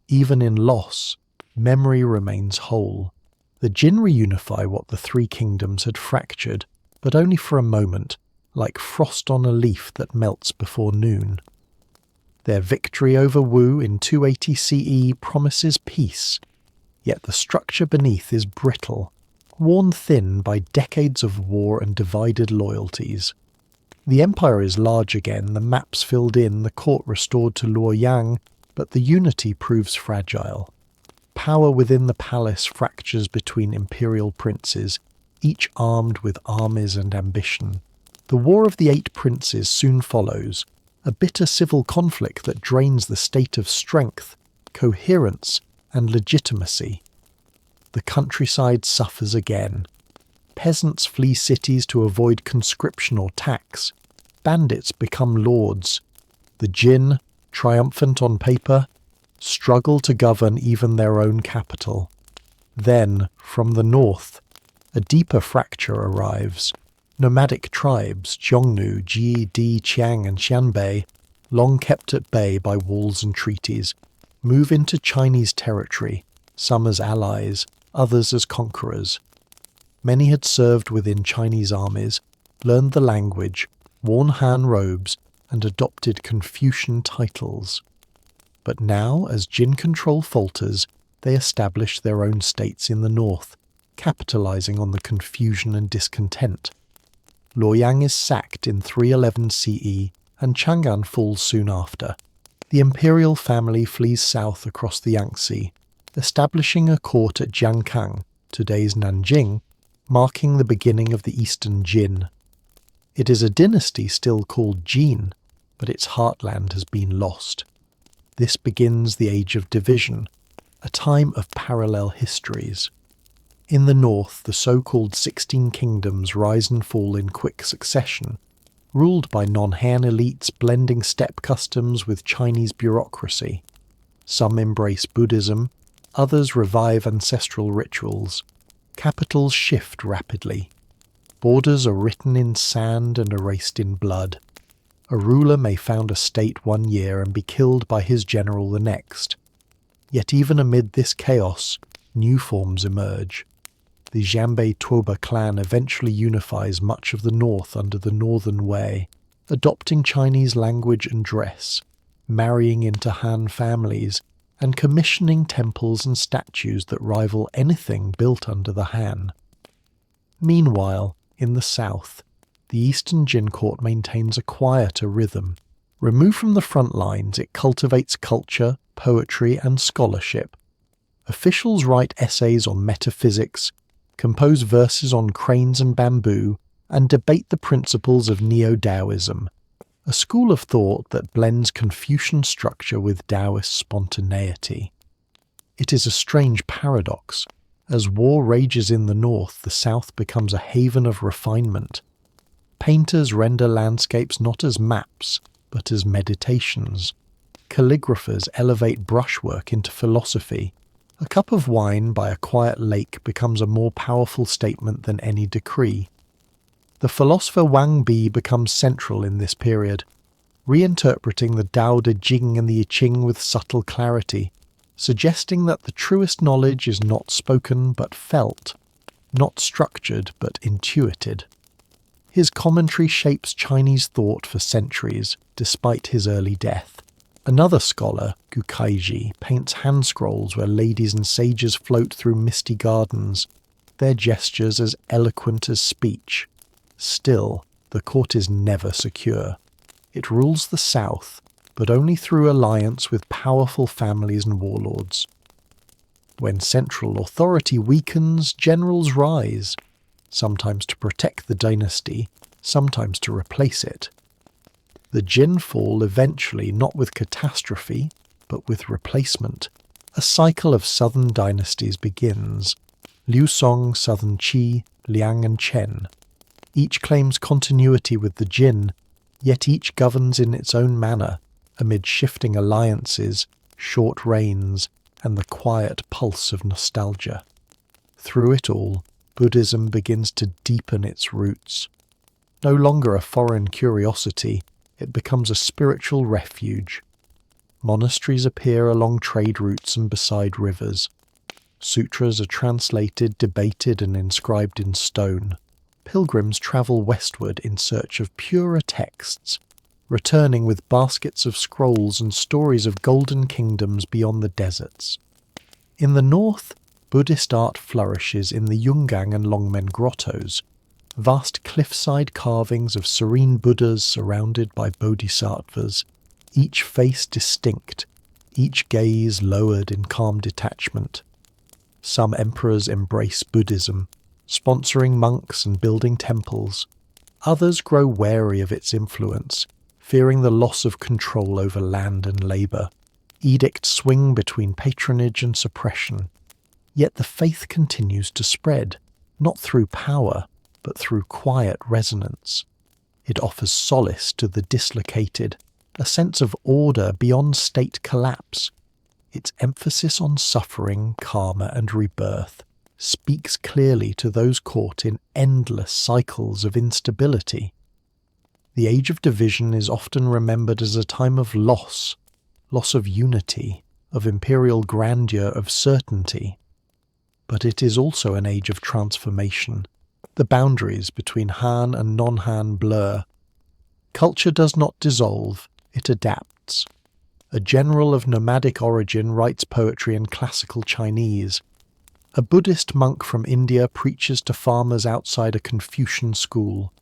Even in loss, memory remains whole. The Jin reunify what the 3 kingdoms had fractured, but only for a moment, like frost on a leaf that melts before noon. Their victory over Wu in 280 CE promises peace, yet the structure beneath is brittle, worn thin by decades of war and divided loyalties. The empire is large again, the maps filled in, the court restored to Luoyang, but the unity proves fragile. Power within the palace fractures between imperial princes, each armed with armies and ambition. The War of the 8 Princes soon follows, a bitter civil conflict that drains the state of strength, coherence, and legitimacy. The countryside suffers again. Peasants flee cities to avoid conscription or tax. Bandits become lords. The Jin, triumphant on paper, struggle to govern even their own capital. Then, from the north, a deeper fracture arrives. Nomadic tribes, Zhongnu, Ji, Di, Qiang and Xianbei, long kept at bay by walls and treaties, move into Chinese territory, some as allies, others as conquerors. Many had served within Chinese armies, learned the language, worn Han robes, and adopted Confucian titles. But now, as Jin control falters, they establish their own states in the north, capitalizing on the confusion and discontent. Luoyang is sacked in 311 CE, and Chang'an falls soon after. The imperial family flees south across the Yangtze, establishing a court at Jiankang, today's Nanjing, marking the beginning of the Eastern Jin. It is a dynasty still called Jin, but its heartland has been lost. This begins the Age of Division, a time of parallel histories. In the north, the so-called 16 kingdoms rise and fall in quick succession, ruled by non-Han elites blending steppe customs with Chinese bureaucracy. Some embrace Buddhism, others revive ancestral rituals. Capitals shift rapidly. Borders are written in sand and erased in blood. A ruler may found a state one year and be killed by his general the next. Yet even amid this chaos, new forms emerge. The Xianbei Tuoba clan eventually unifies much of the north under the Northern Way, adopting Chinese language and dress, marrying into Han families, and commissioning temples and statues that rival anything built under the Han. Meanwhile, in the south, the Eastern Jin court maintains a quieter rhythm. Removed from the front lines, it cultivates culture, poetry, and scholarship. Officials write essays on metaphysics, compose verses on cranes and bamboo, and debate the principles of Neo-Taoism, a school of thought that blends Confucian structure with Taoist spontaneity. It is a strange paradox. As war rages in the north, the south becomes a haven of refinement. Painters render landscapes not as maps, but as meditations. Calligraphers elevate brushwork into philosophy. A cup of wine by a quiet lake becomes a more powerful statement than any decree. The philosopher Wang Bi becomes central in this period, reinterpreting the Tao Te Ching and the I Ching with subtle clarity, suggesting that the truest knowledge is not spoken but felt, not structured but intuited. His commentary shapes Chinese thought for centuries, despite his early death. Another scholar, Gu Kaiji, paints hand scrolls where ladies and sages float through misty gardens, their gestures as eloquent as speech. Still, the court is never secure. It rules the south, but only through alliance with powerful families and warlords. When central authority weakens, generals rise, sometimes to protect the dynasty, sometimes to replace it. The Jin fall eventually not with catastrophe, but with replacement. A cycle of southern dynasties begins. Liu Song, Southern Qi, Liang and Chen. Each claims continuity with the Jin, yet each governs in its own manner, amid shifting alliances, short reigns, and the quiet pulse of nostalgia. Through it all, Buddhism begins to deepen its roots. No longer a foreign curiosity, it becomes a spiritual refuge. Monasteries appear along trade routes and beside rivers. Sutras are translated, debated, and inscribed in stone. Pilgrims travel westward in search of purer texts, returning with baskets of scrolls and stories of golden kingdoms beyond the deserts. In the north, Buddhist art flourishes in the Yungang and Longmen grottos, vast cliffside carvings of serene Buddhas surrounded by bodhisattvas, each face distinct, each gaze lowered in calm detachment. Some emperors embrace Buddhism, sponsoring monks and building temples. Others grow wary of its influence, fearing the loss of control over land and labour. Edicts swing between patronage and suppression. Yet the faith continues to spread, not through power, but through quiet resonance. It offers solace to the dislocated, a sense of order beyond state collapse. Its emphasis on suffering, karma, and rebirth speaks clearly to those caught in endless cycles of instability. The Age of Division is often remembered as a time of loss of unity, of imperial grandeur, of certainty. But it is also an age of transformation. The boundaries between Han and non-Han blur. Culture does not dissolve, it adapts. A general of nomadic origin writes poetry in classical Chinese. A Buddhist monk from India preaches to farmers outside a Confucian school.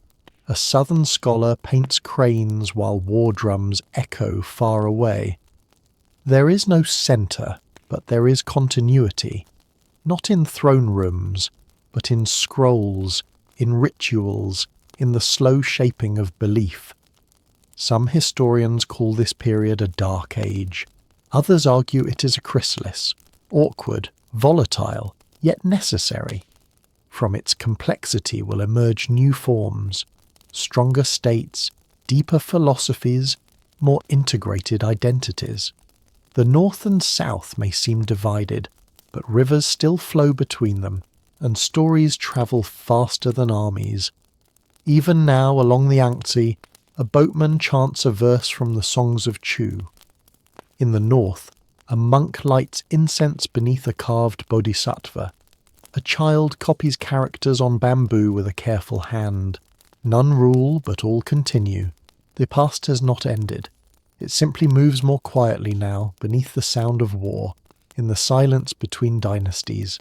A southern scholar paints cranes while war drums echo far away. There is no centre, but there is continuity. not in throne rooms, but in scrolls, in rituals, in the slow shaping of belief. Some historians call this period a dark age. Others argue it is a chrysalis, awkward, volatile, yet necessary. From its complexity will emerge new forms, stronger states, deeper philosophies, more integrated identities. The north and south may seem divided, but rivers still flow between them, and stories travel faster than armies. Even now, along the Yangtze, a boatman chants a verse from the songs of Chu. In the north, a monk lights incense beneath a carved bodhisattva. A child copies characters on bamboo with a careful hand. None rule, but all continue. The past has not ended. It simply moves more quietly now, beneath the sound of war, in the silence between dynasties.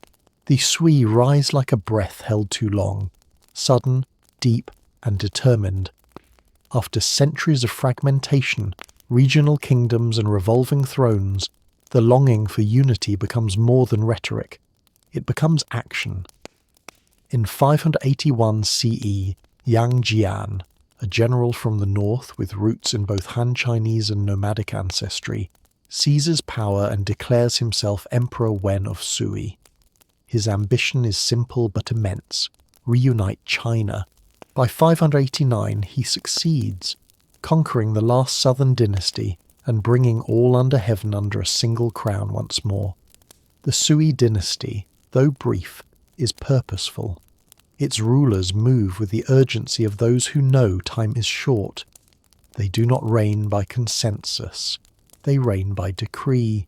The Sui rise like a breath held too long, sudden, deep, and determined. After centuries of fragmentation, regional kingdoms and revolving thrones, the longing for unity becomes more than rhetoric. It becomes action. In 581 CE, Yang Jian, a general from the north with roots in both Han Chinese and nomadic ancestry, seizes power and declares himself Emperor Wen of Sui. His ambition is simple but immense: reunite China. By 589 he succeeds, conquering the last southern dynasty and bringing all under heaven under a single crown once more. The Sui dynasty, though brief, is purposeful. Its rulers move with the urgency of those who know time is short. They do not reign by consensus. They reign by decree.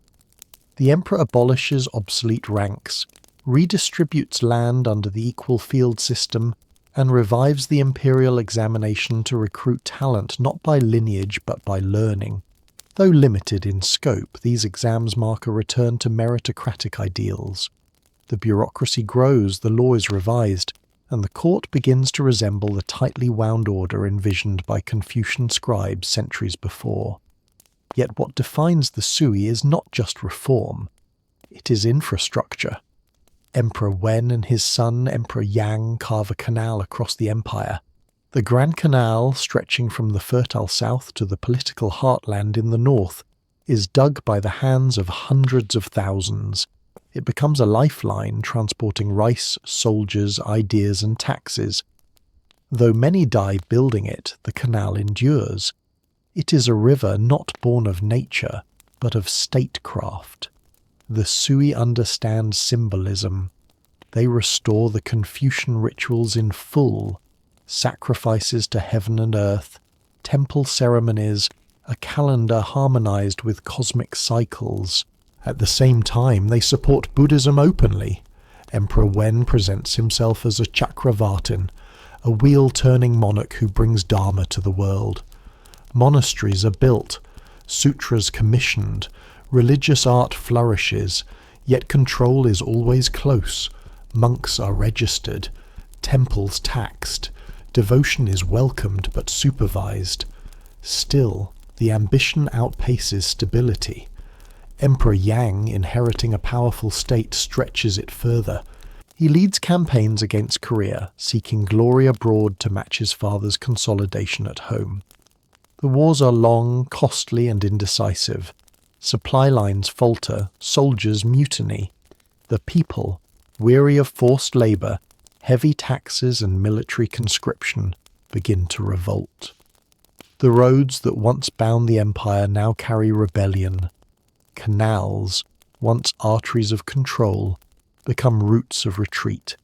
The emperor abolishes obsolete ranks, redistributes land under the equal field system, and revives the imperial examination to recruit talent not by lineage but by learning. Though limited in scope, these exams mark a return to meritocratic ideals. The bureaucracy grows, the law is revised, and the court begins to resemble the tightly wound order envisioned by Confucian scribes centuries before. Yet what defines the Sui is not just reform, it is infrastructure. Emperor Wen and his son Emperor Yang carve a canal across the empire. The Grand Canal, stretching from the fertile south to the political heartland in the north, is dug by the hands of hundreds of thousands. It becomes a lifeline transporting rice, soldiers, ideas and taxes. Though many die building it, the canal endures. It is a river not born of nature, but of statecraft. The Sui understand symbolism. They restore the Confucian rituals in full: sacrifices to heaven and earth, temple ceremonies, a calendar harmonized with cosmic cycles. At the same time, they support Buddhism openly. Emperor Wen presents himself as a Chakravartin, a wheel-turning monarch who brings Dharma to the world. Monasteries are built, sutras commissioned, religious art flourishes, yet control is always close. Monks are registered, temples taxed, devotion is welcomed but supervised. Still, the ambition outpaces stability. Emperor Yang, inheriting a powerful state, stretches it further. He leads campaigns against Korea, seeking glory abroad to match his father's consolidation at home. The wars are long, costly and indecisive. Supply lines falter, soldiers mutiny. The people, weary of forced labour, heavy taxes and military conscription, begin to revolt. The roads that once bound the empire now carry rebellion. Canals, once arteries of control, become routes of retreat.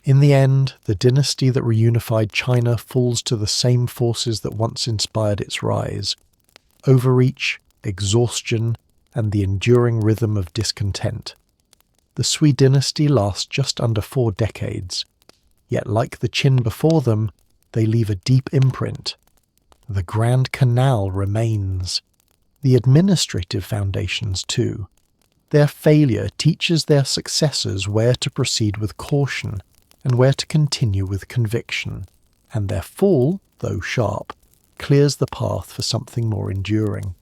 In the end, the dynasty that reunified China falls to the same forces that once inspired its rise: overreach, exhaustion, and the enduring rhythm of discontent. The Sui dynasty lasts just under 4 decades, yet like the Qin before them, they leave a deep imprint. The Grand Canal remains. The administrative foundations too. Their failure teaches their successors where to proceed with caution and where to continue with conviction, and their fall, though sharp, clears the path for something more enduring.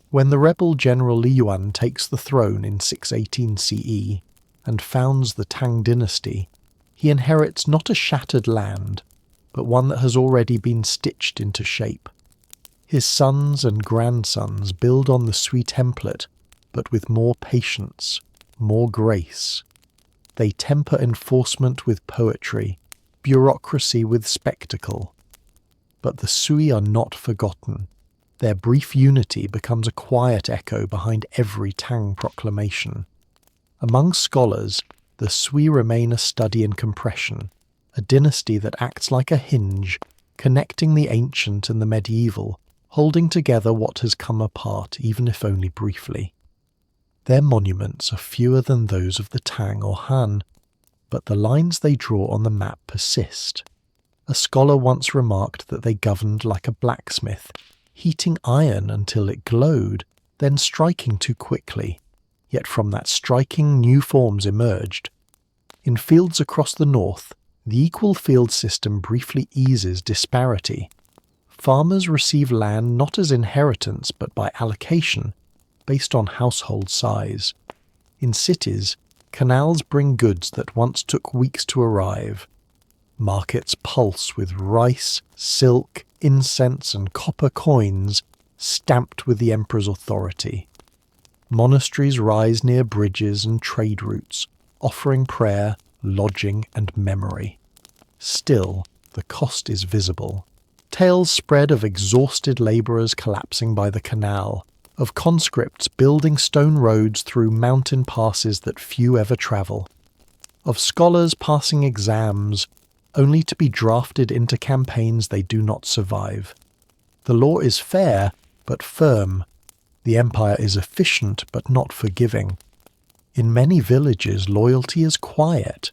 When the rebel general Li Yuan takes the throne in 618 CE, and founds the Tang dynasty, he inherits not a shattered land, but one that has already been stitched into shape. His sons and grandsons build on the Sui template, but with more patience, more grace. They temper enforcement with poetry, bureaucracy with spectacle. But the Sui are not forgotten. Their brief unity becomes a quiet echo behind every Tang proclamation. Among scholars, the Sui remain a study in compression, a dynasty that acts like a hinge, connecting the ancient and the medieval, holding together what has come apart, even if only briefly. Their monuments are fewer than those of the Tang or Han, but the lines they draw on the map persist. A scholar once remarked that they governed like a blacksmith, heating iron until it glowed, then striking too quickly. Yet from that striking new forms emerged. In fields across the north, the equal field system briefly eases disparity. Farmers receive land not as inheritance but by allocation, based on household size. In cities, canals bring goods that once took weeks to arrive. Markets pulse with rice, silk, incense and copper coins stamped with the emperor's authority. Monasteries rise near bridges and trade routes, offering prayer, lodging and memory. Still, the cost is visible. Tales spread of exhausted labourers collapsing by the canal, of conscripts building stone roads through mountain passes that few ever travel, of scholars passing exams only to be drafted into campaigns they do not survive. The law is fair but firm. The empire is efficient but not forgiving. In many villages, loyalty is quiet,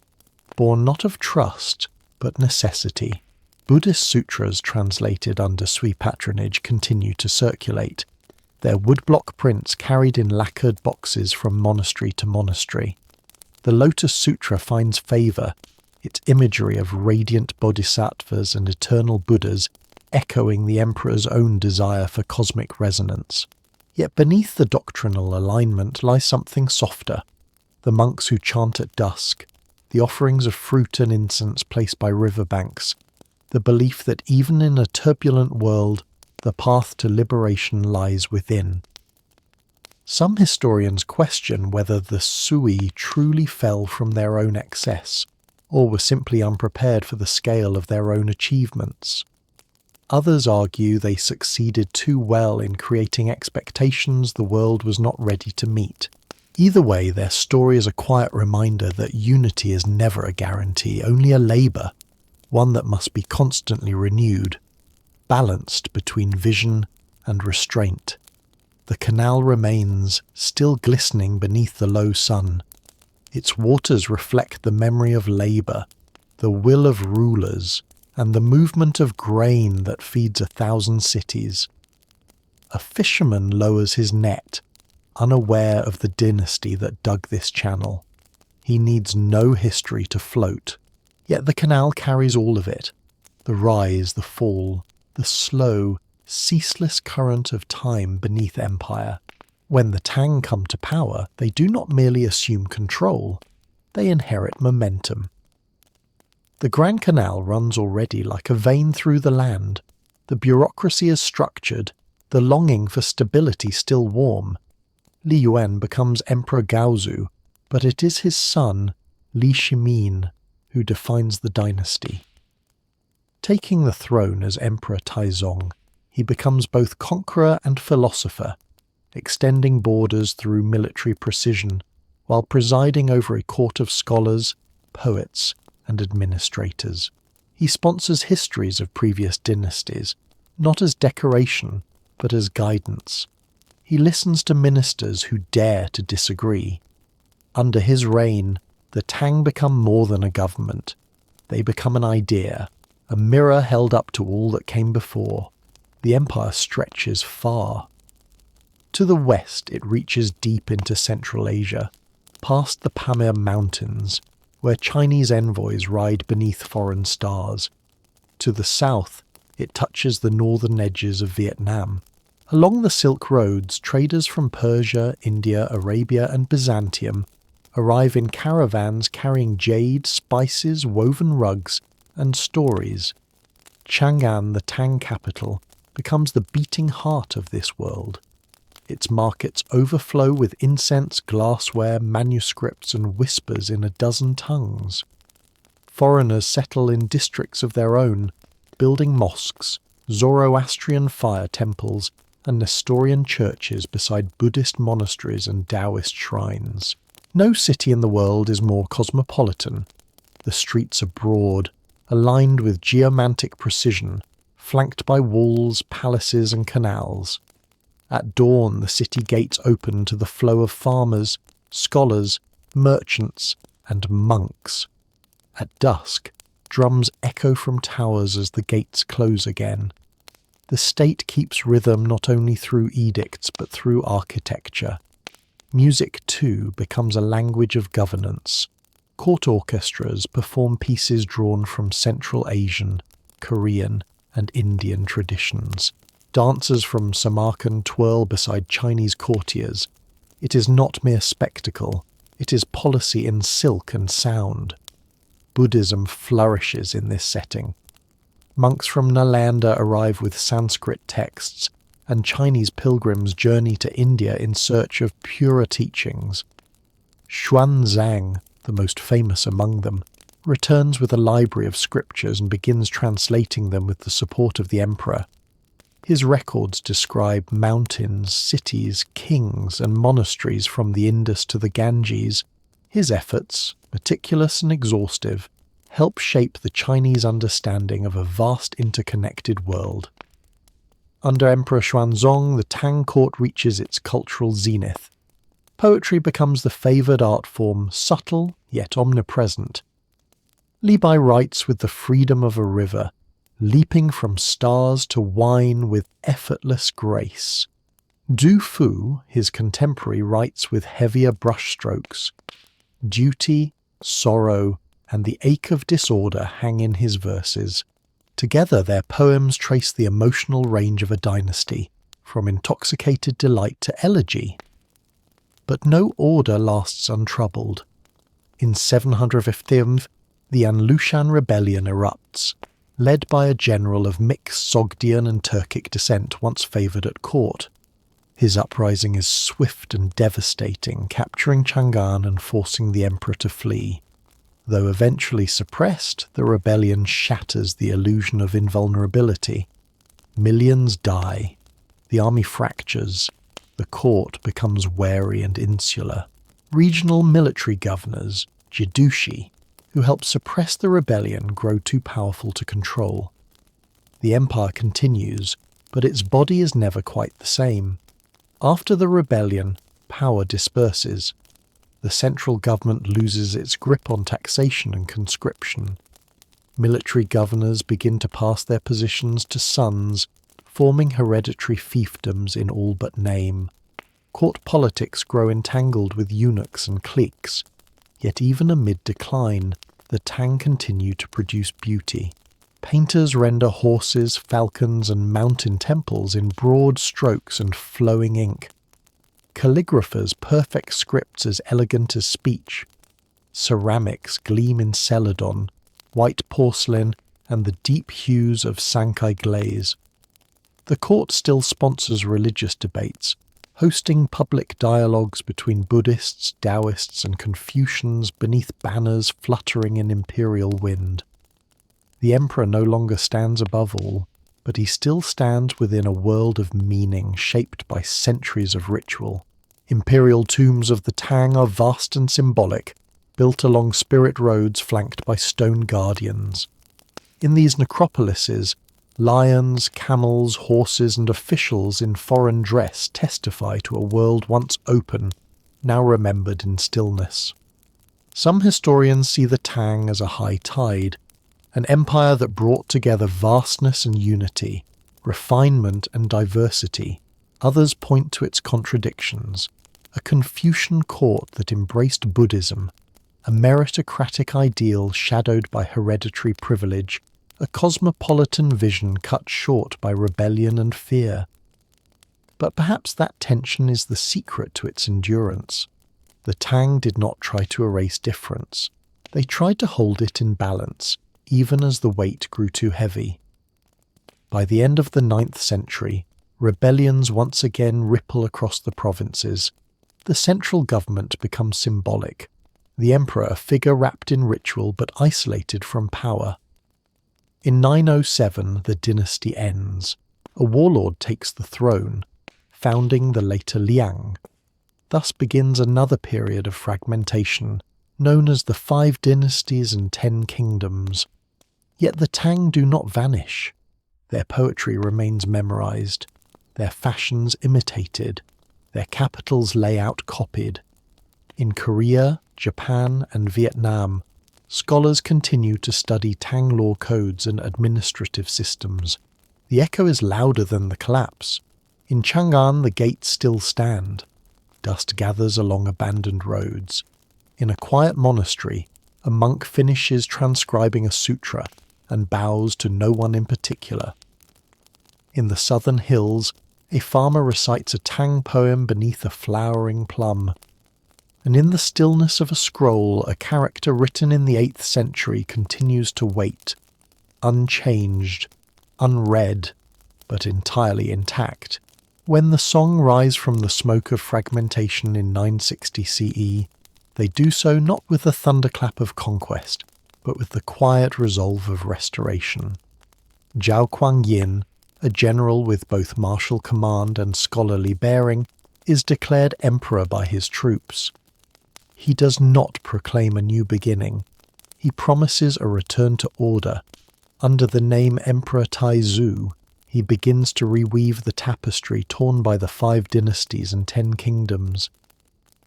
born not of trust but necessity. Buddhist sutras translated under Sui patronage continue to circulate, their woodblock prints carried in lacquered boxes from monastery to monastery. The Lotus Sutra finds favour, its imagery of radiant bodhisattvas and eternal Buddhas echoing the emperor's own desire for cosmic resonance. Yet beneath the doctrinal alignment lies something softer. The monks who chant at dusk, the offerings of fruit and incense placed by riverbanks, the belief that even in a turbulent world, the path to liberation lies within. Some historians question whether the Sui truly fell from their own excess, or were simply unprepared for the scale of their own achievements. Others argue they succeeded too well in creating expectations the world was not ready to meet. Either way, their story is a quiet reminder that unity is never a guarantee, only a labour, one that must be constantly renewed, balanced between vision and restraint. The canal remains, still glistening beneath the low sun. Its waters reflect the memory of labour, the will of rulers, and the movement of grain that feeds 1,000 cities. A fisherman lowers his net, unaware of the dynasty that dug this channel. He needs no history to float, yet the canal carries all of it, the rise, the fall, the slow, ceaseless current of time beneath empire. When the Tang come to power, they do not merely assume control, they inherit momentum. The Grand Canal runs already like a vein through the land. The bureaucracy is structured, the longing for stability still warm. Li Yuan becomes Emperor Gaozu, but it is his son, Li Shimin, who defines the dynasty. Taking the throne as Emperor Taizong, he becomes both conqueror and philosopher, extending borders through military precision, while presiding over a court of scholars, poets, and administrators. He sponsors histories of previous dynasties, not as decoration, but as guidance. He listens to ministers who dare to disagree. Under his reign, the Tang become more than a government. They become an idea, a mirror held up to all that came before. The empire stretches far. To the west, it reaches deep into Central Asia, past the Pamir Mountains, where Chinese envoys ride beneath foreign stars. To the south, it touches the northern edges of Vietnam. Along the Silk Roads, traders from Persia, India, Arabia and Byzantium arrive in caravans carrying jade, spices, woven rugs, and stories. Chang'an, the Tang capital, becomes the beating heart of this world. Its markets overflow with incense, glassware, manuscripts, and whispers in a dozen tongues. Foreigners settle in districts of their own, building mosques, Zoroastrian fire temples, and Nestorian churches beside Buddhist monasteries and Taoist shrines. No city in the world is more cosmopolitan. The streets are broad, aligned with geomantic precision, flanked by walls, palaces, and canals. At dawn, the city gates open to the flow of farmers, scholars, merchants, and monks. At dusk, drums echo from towers as the gates close again. The state keeps rhythm not only through edicts but through architecture. Music, too, becomes a language of governance. Court orchestras perform pieces drawn from Central Asian, Korean, and Indian traditions. Dancers from Samarkand twirl beside Chinese courtiers. It is not mere spectacle, it is policy in silk and sound. Buddhism flourishes in this setting. Monks from Nalanda arrive with Sanskrit texts, and Chinese pilgrims journey to India in search of purer teachings. Xuanzang, the most famous among them, returns with a library of scriptures and begins translating them with the support of the emperor. His records describe mountains, cities, kings, and monasteries from the Indus to the Ganges. His efforts, meticulous and exhaustive, help shape the Chinese understanding of a vast interconnected world. Under Emperor Xuanzong, the Tang court reaches its cultural zenith. Poetry becomes the favoured art form, subtle yet omnipresent. Li Bai writes with the freedom of a river, leaping from stars to wine with effortless grace. Du Fu, his contemporary, writes with heavier brushstrokes. Duty, sorrow, and the ache of disorder hang in his verses. Together their poems trace the emotional range of a dynasty, from intoxicated delight to elegy. But no order lasts untroubled. In 715, the Anlushan rebellion erupts, led by a general of mixed Sogdian and Turkic descent once favoured at court. His uprising is swift and devastating, capturing Chang'an and forcing the emperor to flee. Though eventually suppressed, the rebellion shatters the illusion of invulnerability. Millions die. The army fractures. The court becomes wary and insular. Regional military governors, Jidushi, who help suppress the rebellion, grow too powerful to control. The empire continues, but its body is never quite the same. After the rebellion, power disperses. The central government loses its grip on taxation and conscription. Military governors begin to pass their positions to sons, forming hereditary fiefdoms in all but name. Court politics grow entangled with eunuchs and cliques. Yet even amid decline, the Tang continue to produce beauty. Painters render horses, falcons, and mountain temples in broad strokes and flowing ink. Calligraphers perfect scripts as elegant as speech. Ceramics gleam in celadon, white porcelain, and the deep hues of Sankai glaze. The court still sponsors religious debates, hosting public dialogues between Buddhists, Taoists, and Confucians beneath banners fluttering in imperial wind. The emperor no longer stands above all, but he still stands within a world of meaning shaped by centuries of ritual. Imperial tombs of the Tang are vast and symbolic, built along spirit roads flanked by stone guardians. In these necropolises, lions, camels, horses, and officials in foreign dress testify to a world once open, now remembered in stillness. Some historians see the Tang as a high tide, an empire that brought together vastness and unity, refinement and diversity. Others point to its contradictions, a Confucian court that embraced Buddhism, a meritocratic ideal shadowed by hereditary privilege, a cosmopolitan vision cut short by rebellion and fear. But perhaps that tension is the secret to its endurance. The Tang did not try to erase difference. They tried to hold it in balance, even as the weight grew too heavy. By the end of the 9th century, rebellions once again ripple across the provinces. The central government becomes symbolic, the emperor a figure wrapped in ritual but isolated from power. In 907, the dynasty ends. A warlord takes the throne, founding the later Liang. Thus begins another period of fragmentation, known as the 5 Dynasties and 10 Kingdoms. Yet the Tang do not vanish. Their poetry remains memorized, their fashions imitated, their capitals' layout copied. In Korea, Japan, and Vietnam, scholars continue to study Tang law codes and administrative systems. The echo is louder than the collapse. In Chang'an, the gates still stand. Dust gathers along abandoned roads. In a quiet monastery, a monk finishes transcribing a sutra and bows to no one in particular. In the southern hills, a farmer recites a Tang poem beneath a flowering plum. And in the stillness of a scroll, a character written in the 8th century continues to wait, unchanged, unread, but entirely intact. When the song rise from the smoke of fragmentation in 960 CE, they do so not with the thunderclap of conquest, but with the quiet resolve of restoration. Zhao Kuang-yin, a general with both martial command and scholarly bearing, is declared emperor by his troops. He does not proclaim a new beginning. He promises a return to order. Under the name Emperor Taizu, he begins to reweave the tapestry torn by the 5 dynasties and 10 kingdoms.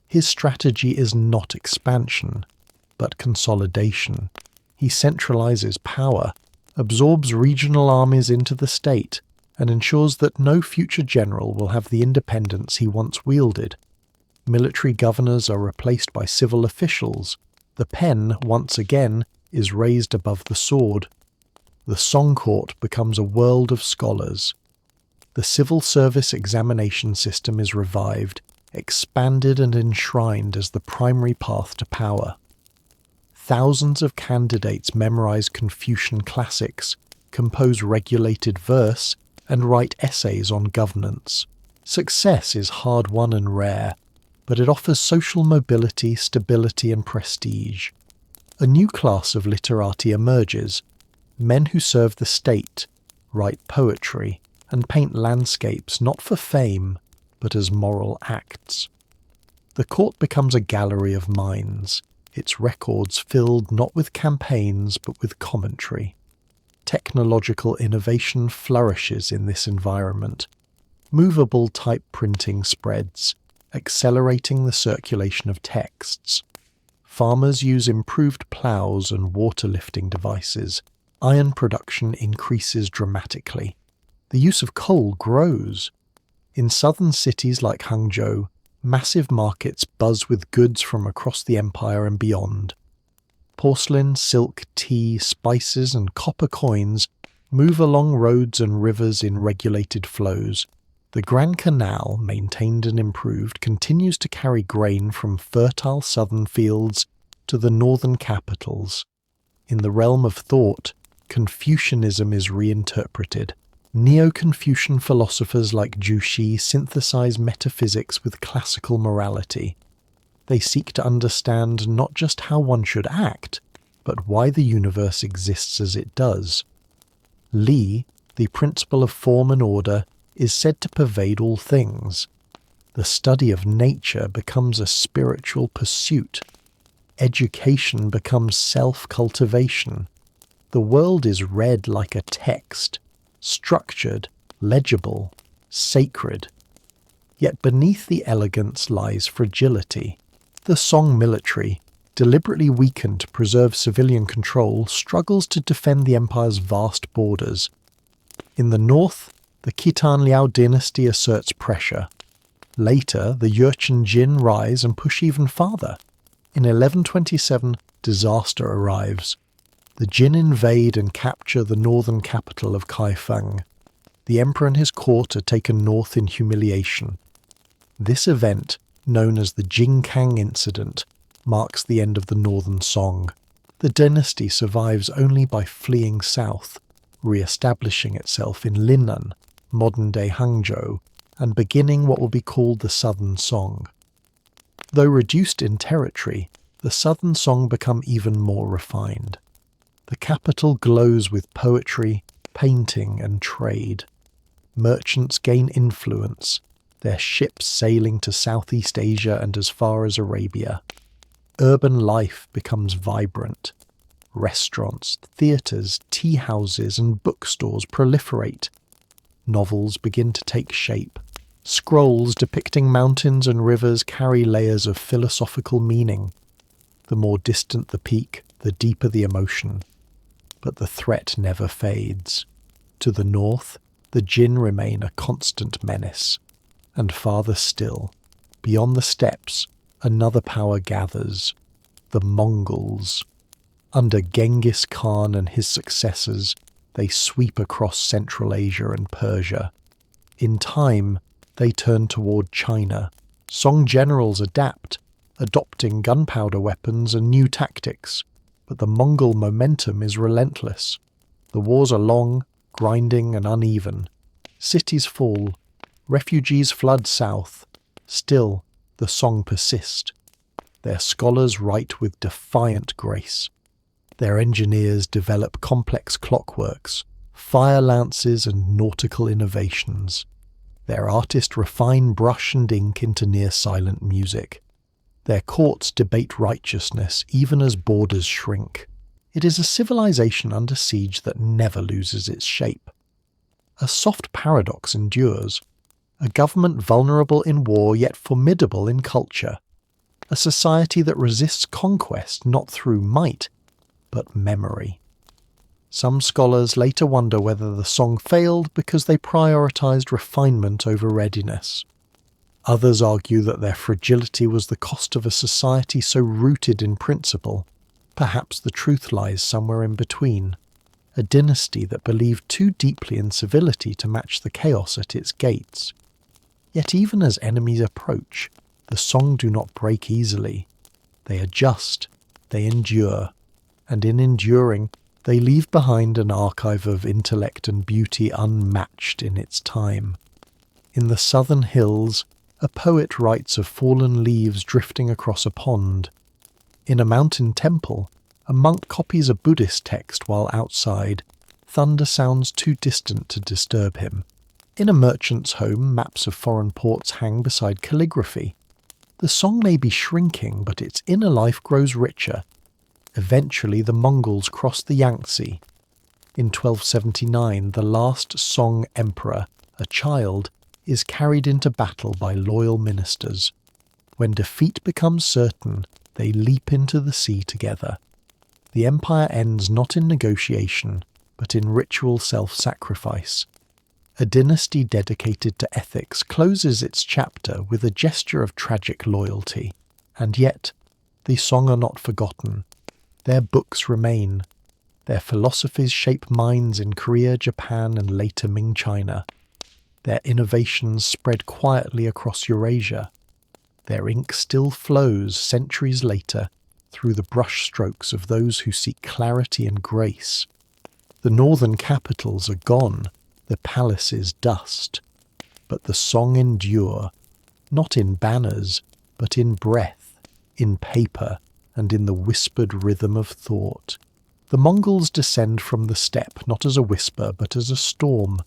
His strategy is not expansion, but consolidation. He centralizes power, absorbs regional armies into the state, and ensures that no future general will have the independence he once wielded. Military governors are replaced by civil officials. The pen, once again, is raised above the sword. The Song Court becomes a world of scholars. The civil service examination system is revived, expanded and enshrined as the primary path to power. Thousands of candidates memorize Confucian classics, compose regulated verse, and write essays on governance. Success is hard-won and rare, but it offers social mobility, stability, and prestige. A new class of literati emerges, men who serve the state, write poetry, and paint landscapes not for fame, but as moral acts. The court becomes a gallery of minds, its records filled not with campaigns but with commentary. Technological innovation flourishes in this environment. Movable type printing spreads, accelerating the circulation of texts. Farmers use improved ploughs and water-lifting devices. Iron production increases dramatically. The use of coal grows. In southern cities like Hangzhou, massive markets buzz with goods from across the empire and beyond. Porcelain, silk, tea, spices, and copper coins move along roads and rivers in regulated flows. The Grand Canal, maintained and improved, continues to carry grain from fertile southern fields to the northern capitals. In the realm of thought, Confucianism is reinterpreted. Neo-Confucian philosophers like Jushi synthesize metaphysics with classical morality. They seek to understand not just how one should act, but why the universe exists as it does. Li, the principle of form and order, is said to pervade all things. The study of nature becomes a spiritual pursuit. Education becomes self-cultivation. The world is read like a text, structured, legible, sacred. Yet beneath the elegance lies fragility. The Song military, deliberately weakened to preserve civilian control, struggles to defend the empire's vast borders. In the north, the Khitan Liao dynasty asserts pressure. Later, the Jurchen Jin rise and push even farther. In 1127, disaster arrives. The Jin invade and capture the northern capital of Kaifeng. The emperor and his court are taken north in humiliation. This event, known as the Qing incident, marks the end of the Northern Song. The dynasty survives only by fleeing south, re-establishing itself in Linnan, modern-day Hangzhou, and beginning what will be called the Southern Song. Though reduced in territory, the Southern Song become even more refined. The capital glows with poetry, painting, and trade. Merchants gain influence, their ships sailing to Southeast Asia and as far as Arabia. Urban life becomes vibrant. Restaurants, theatres, tea houses, and bookstores proliferate. Novels begin to take shape. Scrolls depicting mountains and rivers carry layers of philosophical meaning. The more distant the peak, the deeper the emotion. But the threat never fades. To the north, the Jin remain a constant menace. And farther still, beyond the steppes, another power gathers. The Mongols. Under Genghis Khan and his successors, they sweep across Central Asia and Persia. In time, they turn toward China. Song generals adapt, adopting gunpowder weapons and new tactics. But the Mongol momentum is relentless. The wars are long, grinding, and uneven. Cities fall. Refugees flood south. Still, the Song persist. Their scholars write with defiant grace. Their engineers develop complex clockworks, fire lances, and nautical innovations. Their artists refine brush and ink into near-silent music. Their courts debate righteousness even as borders shrink. It is a civilization under siege that never loses its shape. A soft paradox endures. A government vulnerable in war yet formidable in culture. A society that resists conquest not through might, but memory. Some scholars later wonder whether the Song failed because they prioritized refinement over readiness. Others argue that their fragility was the cost of a society so rooted in principle. Perhaps the truth lies somewhere in between. A dynasty that believed too deeply in civility to match the chaos at its gates. Yet even as enemies approach, the Song do not break easily. They adjust, they endure, and in enduring, they leave behind an archive of intellect and beauty unmatched in its time. In the southern hills, a poet writes of fallen leaves drifting across a pond. In a mountain temple, a monk copies a Buddhist text while outside. Thunder sounds too distant to disturb him. In a merchant's home, maps of foreign ports hang beside calligraphy. The Song may be shrinking, but its inner life grows richer. Eventually, the Mongols cross the Yangtze. In 1279, the last Song emperor, a child, is carried into battle by loyal ministers. When defeat becomes certain, they leap into the sea together. The empire ends not in negotiation, but in ritual self-sacrifice. A dynasty dedicated to ethics closes its chapter with a gesture of tragic loyalty. And yet, the Song are not forgotten. Their books remain. Their philosophies shape minds in Korea, Japan, and later Ming China. Their innovations spread quietly across Eurasia. Their ink still flows centuries later through the brushstrokes of those who seek clarity and grace. The northern capitals are gone, the palaces dust. But the Song endure, not in banners, but in breath, in paper, and in the whispered rhythm of thought. The Mongols descend from the steppe not as a whisper but as a storm.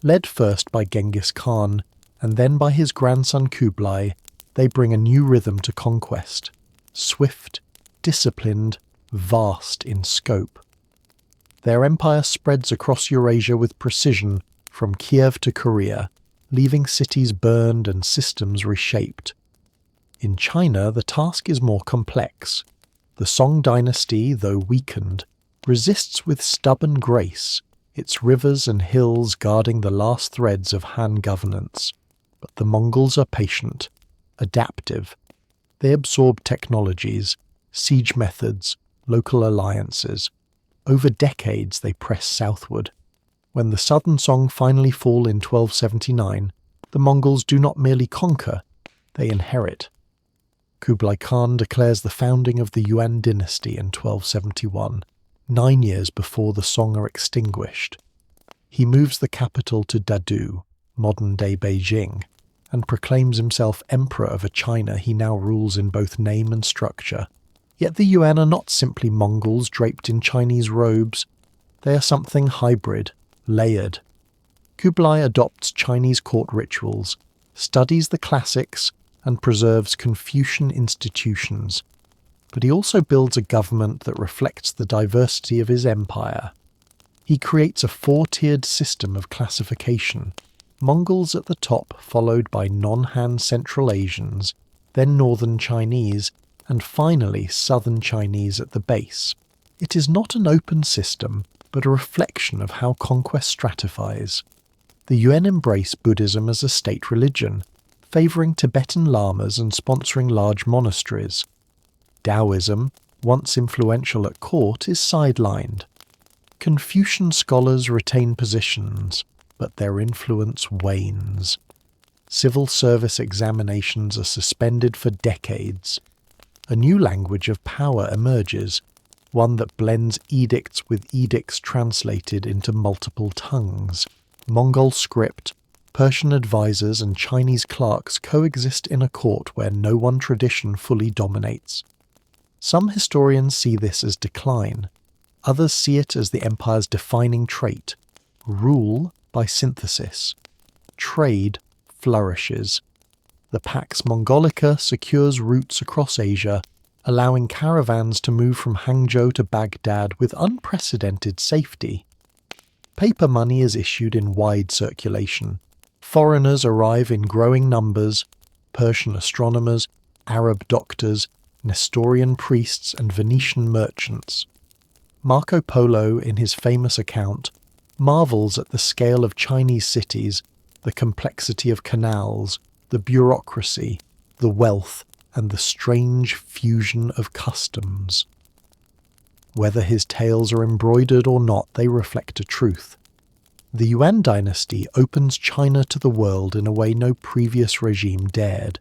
Led first by Genghis Khan, and then by his grandson Kublai, they bring a new rhythm to conquest. Swift, disciplined, vast in scope. Their empire spreads across Eurasia with precision, from Kiev to Korea, leaving cities burned and systems reshaped. In China, the task is more complex. The Song dynasty, though weakened, resists with stubborn grace, its rivers and hills guarding the last threads of Han governance. But the Mongols are patient, adaptive. They absorb technologies, siege methods, local alliances. Over decades they press southward. When the Southern Song finally fall in 1279, the Mongols do not merely conquer, they inherit. Kublai Khan declares the founding of the Yuan dynasty in 1271, 9 years before the Song are extinguished. He moves the capital to Dadu, modern-day Beijing, and proclaims himself emperor of a China he now rules in both name and structure. Yet the Yuan are not simply Mongols draped in Chinese robes. They are something hybrid, layered. Kublai adopts Chinese court rituals, studies the classics, and preserves Confucian institutions. But he also builds a government that reflects the diversity of his empire. He creates a 4-tiered system of classification, Mongols at the top, followed by non-Han Central Asians, then Northern Chinese, and finally Southern Chinese at the base. It is not an open system, but a reflection of how conquest stratifies. The Yuan embrace Buddhism as a state religion, favouring Tibetan lamas and sponsoring large monasteries. Taoism, once influential at court, is sidelined. Confucian scholars retain positions, but their influence wanes. Civil service examinations are suspended for decades. A new language of power emerges, one that blends edicts with edicts translated into multiple tongues. Mongol script, Persian advisors and Chinese clerks coexist in a court where no one tradition fully dominates. Some historians see this as decline. Others see it as the empire's defining trait. Rule by synthesis. Trade flourishes. The Pax Mongolica secures routes across Asia, allowing caravans to move from Hangzhou to Baghdad with unprecedented safety. Paper money is issued in wide circulation. Foreigners arrive in growing numbers: Persian astronomers, Arab doctors, Nestorian priests, and Venetian merchants. Marco Polo, in his famous account, marvels at the scale of Chinese cities, the complexity of canals, the bureaucracy, the wealth, and the strange fusion of customs. Whether his tales are embroidered or not, they reflect a truth. The Yuan dynasty opens China to the world in a way no previous regime dared.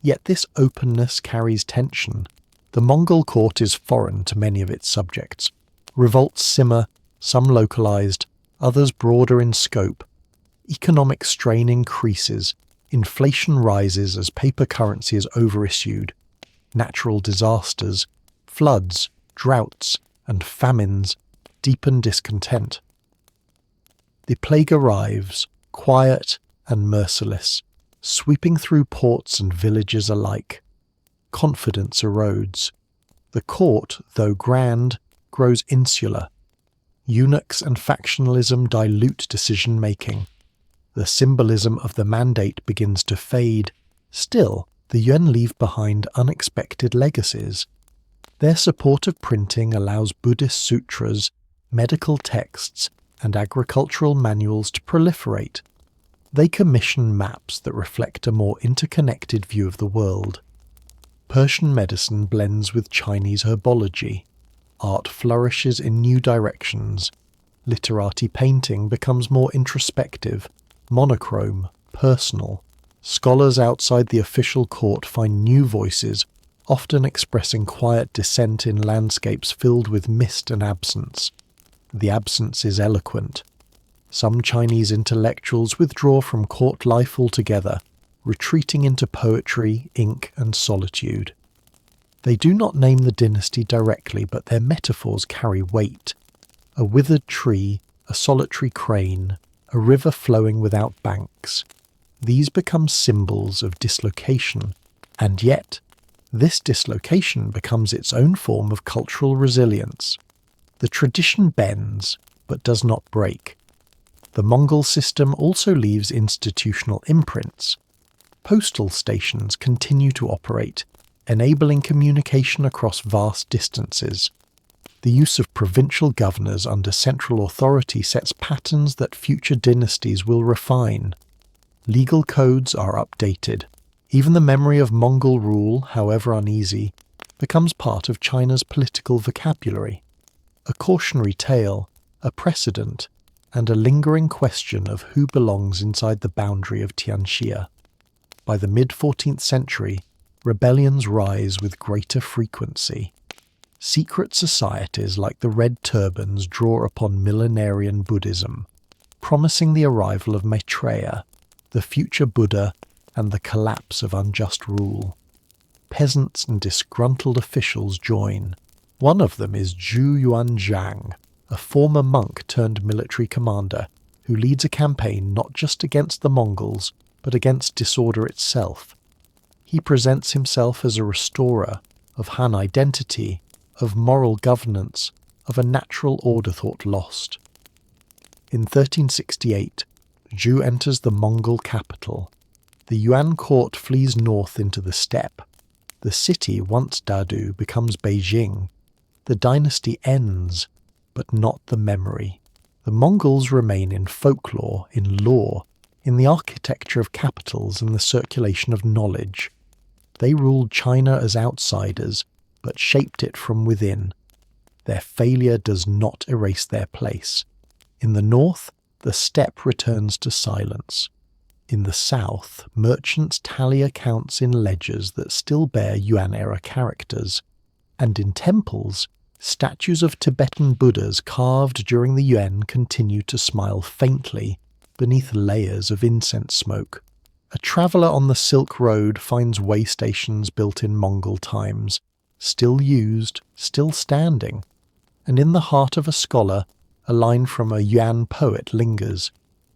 Yet this openness carries tension. The Mongol court is foreign to many of its subjects. Revolts simmer, some localized, others broader in scope. Economic strain increases. Inflation rises as paper currency is overissued. Natural disasters, floods, droughts, and famines deepen discontent. The plague arrives, quiet and merciless, sweeping through ports and villages alike. Confidence erodes. The court, though grand, grows insular. Eunuchs and factionalism dilute decision-making. The symbolism of the mandate begins to fade. Still, the Yuan leave behind unexpected legacies. Their support of printing allows Buddhist sutras, medical texts, and agricultural manuals to proliferate. They commission maps that reflect a more interconnected view of the world. Persian medicine blends with Chinese herbology. Art flourishes in new directions. Literati painting becomes more introspective, monochrome, personal. Scholars outside the official court find new voices, often expressing quiet dissent in landscapes filled with mist and absence. The absence is eloquent. Some Chinese intellectuals withdraw from court life altogether, retreating into poetry, ink, and solitude. They do not name the dynasty directly, but their metaphors carry weight. A withered tree, a solitary crane, a river flowing without banks. These become symbols of dislocation, and yet, this dislocation becomes its own form of cultural resilience. The tradition bends, but does not break. The Mongol system also leaves institutional imprints. Postal stations continue to operate, enabling communication across vast distances. The use of provincial governors under central authority sets patterns that future dynasties will refine. Legal codes are updated. Even the memory of Mongol rule, however uneasy, becomes part of China's political vocabulary. A cautionary tale, a precedent, and a lingering question of who belongs inside the boundary of Tianxia. By the mid-14th century, rebellions rise with greater frequency. Secret societies like the Red Turbans draw upon millenarian Buddhism, promising the arrival of Maitreya, the future Buddha, and the collapse of unjust rule. Peasants and disgruntled officials join. One of them is Zhu Yuanzhang, a former monk turned military commander who leads a campaign not just against the Mongols, but against disorder itself. He presents himself as a restorer of Han identity, of moral governance, of a natural order thought lost. In 1368, Zhu enters the Mongol capital. The Yuan court flees north into the steppe. The city, once Dadu, becomes Beijing. The dynasty ends, but not the memory. The Mongols remain in folklore, in law, in the architecture of capitals and the circulation of knowledge. They ruled China as outsiders, but shaped it from within. Their failure does not erase their place. In the north, the steppe returns to silence. In the south, merchants tally accounts in ledgers that still bear Yuan-era characters. And in temples, statues of Tibetan Buddhas carved during the Yuan continue to smile faintly beneath layers of incense smoke. A traveller on the Silk Road finds way stations built in Mongol times, still used, still standing. And in the heart of a scholar, a line from a Yuan poet lingers,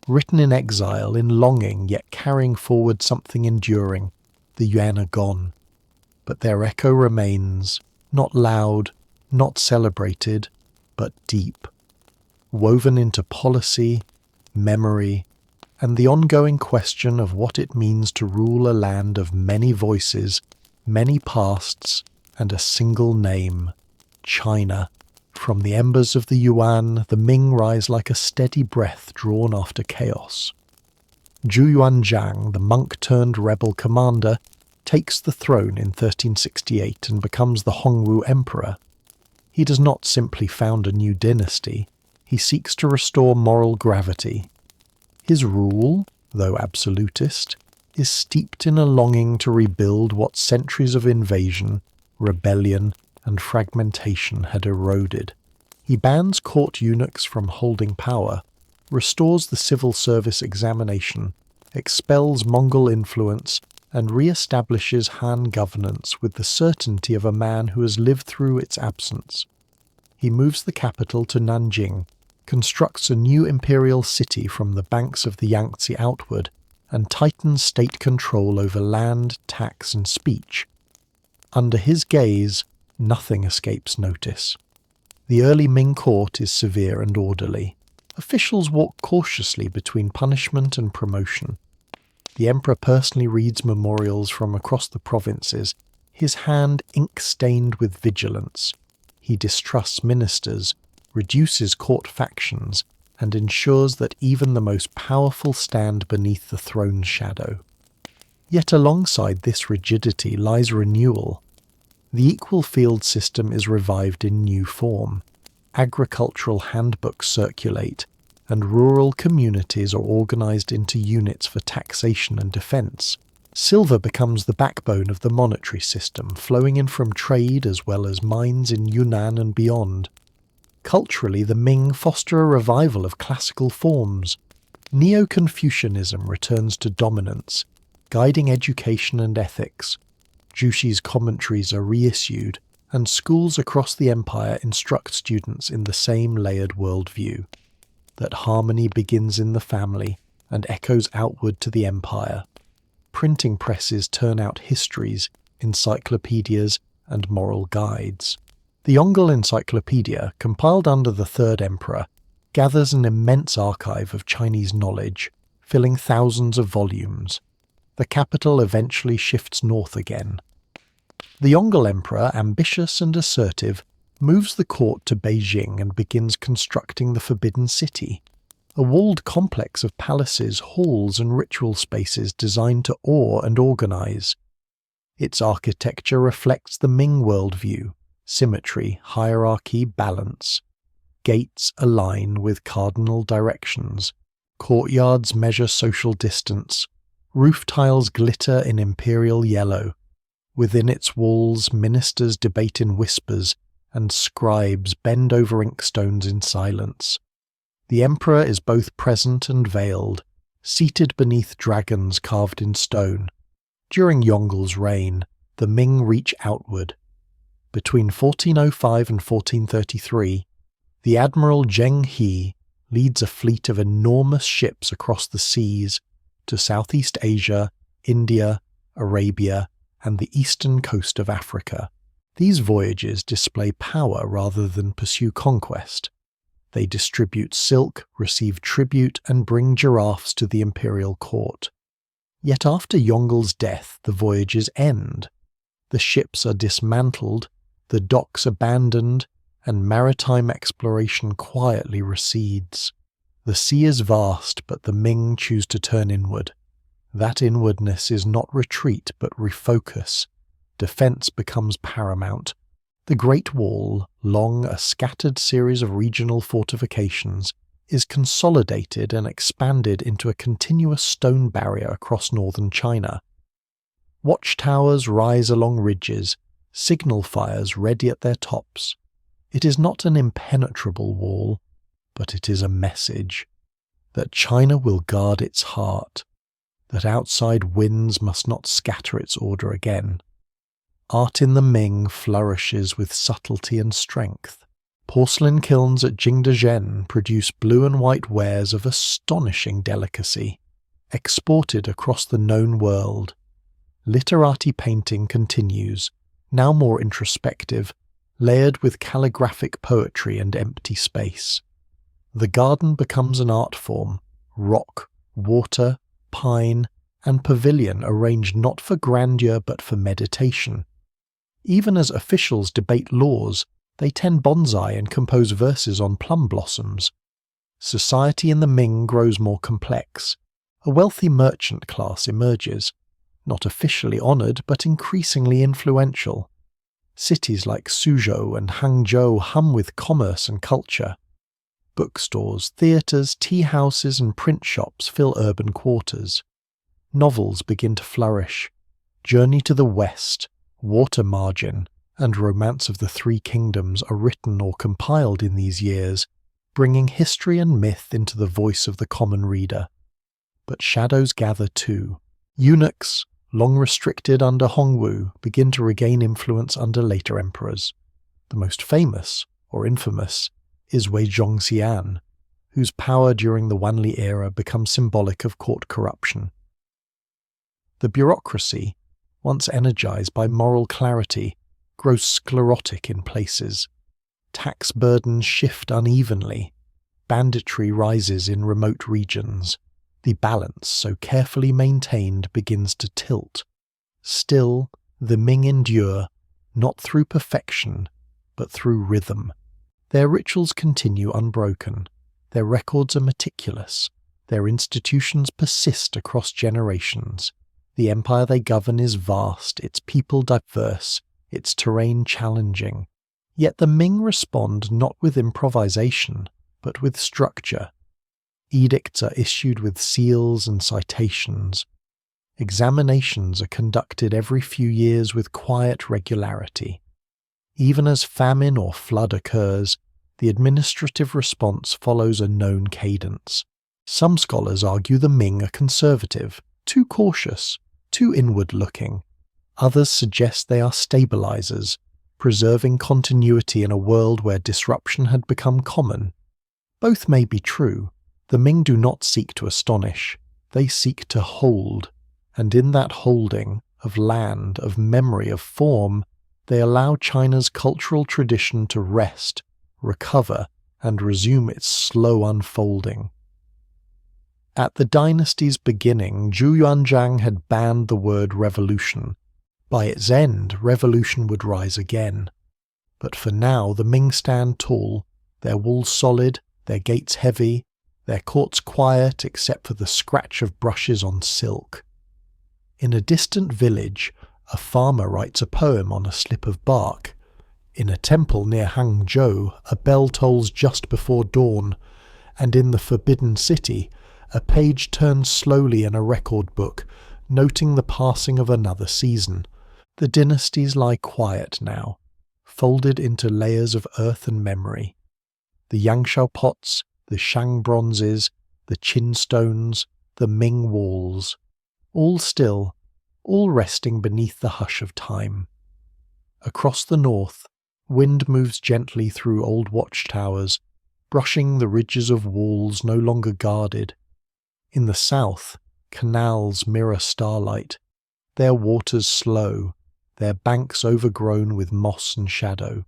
written in exile, in longing, yet carrying forward something enduring. The Yuan are gone, but their echo remains, not loud, not celebrated, but deep, woven into policy, memory, and the ongoing question of what it means to rule a land of many voices, many pasts, and a single name, China. From the embers of the Yuan, the Ming rise like a steady breath drawn after chaos. Zhu Yuanzhang, the monk-turned-rebel commander, takes the throne in 1368 and becomes the Hongwu emperor. He does not simply found a new dynasty, he seeks to restore moral gravity. His rule, though absolutist, is steeped in a longing to rebuild what centuries of invasion, rebellion, and fragmentation had eroded. He bans court eunuchs from holding power, restores the civil service examination, expels Mongol influence, and re-establishes Han governance with the certainty of a man who has lived through its absence. He moves the capital to Nanjing, constructs a new imperial city from the banks of the Yangtze outward, and tightens state control over land, tax, and speech. Under his gaze, nothing escapes notice. The early Ming court is severe and orderly. Officials walk cautiously between punishment and promotion. The emperor personally reads memorials from across the provinces, his hand ink-stained with vigilance. He distrusts ministers, reduces court factions, and ensures that even the most powerful stand beneath the throne's shadow. Yet alongside this rigidity lies renewal. The equal field system is revived in new form. Agricultural handbooks circulate, and rural communities are organized into units for taxation and defense. Silver becomes the backbone of the monetary system, flowing in from trade as well as mines in Yunnan and beyond. Culturally, the Ming foster a revival of classical forms. Neo-Confucianism returns to dominance, guiding education and ethics. Juxi's commentaries are reissued, and schools across the empire instruct students in the same layered worldview, that harmony begins in the family and echoes outward to the empire. Printing presses turn out histories, encyclopedias, and moral guides. The Yongle Encyclopedia, compiled under the Third Emperor, gathers an immense archive of Chinese knowledge, filling thousands of volumes. The capital eventually shifts north again. The Yongle Emperor, ambitious and assertive, moves the court to Beijing and begins constructing the Forbidden City, a walled complex of palaces, halls, and ritual spaces designed to awe and organize. Its architecture reflects the Ming worldview: symmetry, hierarchy, balance. Gates align with cardinal directions. Courtyards measure social distance. Roof tiles glitter in imperial yellow. Within its walls, ministers debate in whispers, and scribes bend over inkstones in silence. The emperor is both present and veiled, seated beneath dragons carved in stone. During Yongel's reign, the Ming reach outward. Between 1405 and 1433, the Admiral Zheng He leads a fleet of enormous ships across the seas to Southeast Asia, India, Arabia, and the eastern coast of Africa. These voyages display power rather than pursue conquest. They distribute silk, receive tribute, and bring giraffes to the imperial court. Yet after Yongel's death, the voyages end. The ships are dismantled, the docks abandoned, and maritime exploration quietly recedes. The sea is vast, but the Ming choose to turn inward. That inwardness is not retreat but refocus. Defense becomes paramount. The Great Wall, long a scattered series of regional fortifications, is consolidated and expanded into a continuous stone barrier across northern China. Watchtowers rise along ridges, signal fires ready at their tops. It is not an impenetrable wall, but it is a message that China will guard its heart, that outside winds must not scatter its order again. Art in the Ming flourishes with subtlety and strength. Porcelain kilns at Jingdezhen produce blue and white wares of astonishing delicacy, exported across the known world. Literati painting continues, now more introspective, layered with calligraphic poetry and empty space. The garden becomes an art form, rock, water, pine, and pavilion arranged not for grandeur but for meditation. Even as officials debate laws, they tend bonsai and compose verses on plum blossoms. Society in the Ming grows more complex. A wealthy merchant class emerges, not officially honoured but increasingly influential. Cities like Suzhou and Hangzhou hum with commerce and culture. Bookstores, theatres, tea houses and print shops fill urban quarters. Novels begin to flourish. Journey to the West, Water Margin, and Romance of the Three Kingdoms are written or compiled in these years, bringing history and myth into the voice of the common reader. But shadows gather too. Eunuchs, long restricted under Hongwu, begin to regain influence under later emperors. The most famous, or infamous, is Wei Zhongxian, whose power during the Wanli era becomes symbolic of court corruption. The bureaucracy, once energized by moral clarity, grows sclerotic in places. Tax burdens shift unevenly. Banditry rises in remote regions. The balance, so carefully maintained, begins to tilt. Still, the Ming endure, not through perfection, but through rhythm. Their rituals continue unbroken. Their records are meticulous. Their institutions persist across generations. The empire they govern is vast, its people diverse, its terrain challenging. Yet the Ming respond not with improvisation, but with structure. Edicts are issued with seals and citations. Examinations are conducted every few years with quiet regularity. Even as famine or flood occurs, the administrative response follows a known cadence. Some scholars argue the Ming are conservative, too cautious, too inward-looking. Others suggest they are stabilizers, preserving continuity in a world where disruption had become common. Both may be true. The Ming do not seek to astonish. They seek to hold, and in that holding, of land, of memory, of form, they allow China's cultural tradition to rest, recover, and resume its slow unfolding. At the dynasty's beginning, Zhu Yuanzhang had banned the word revolution. By its end, revolution would rise again. But for now, the Ming stand tall, their walls solid, their gates heavy, their courts quiet except for the scratch of brushes on silk. In a distant village, a farmer writes a poem on a slip of bark. In a temple near Hangzhou, a bell tolls just before dawn, and in the Forbidden City, A page turns slowly in a record book, noting the passing of another season. The dynasties lie quiet now, folded into layers of earth and memory. The Yangshao pots, the Shang bronzes, the Qin stones, the Ming walls, all still, all resting beneath the hush of time. Across the north, wind moves gently through old watchtowers, brushing the ridges of walls no longer guarded. In the south, canals mirror starlight, their waters slow, their banks overgrown with moss and shadow.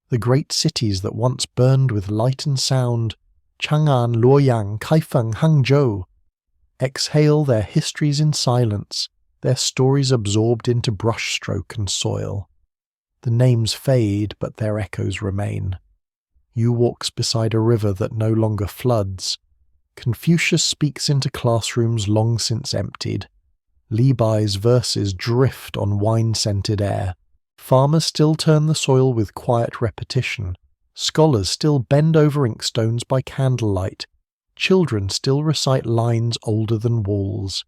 The great cities that once burned with light and sound, Chang'an, Luoyang, Kaifeng, Hangzhou, exhale their histories in silence, their stories absorbed into brushstroke and soil. The names fade, but their echoes remain. Yu walks beside a river that no longer floods. Confucius speaks into classrooms long since emptied. Li Bai's verses drift on wine-scented air. Farmers still turn the soil with quiet repetition. Scholars still bend over inkstones by candlelight. Children still recite lines older than walls.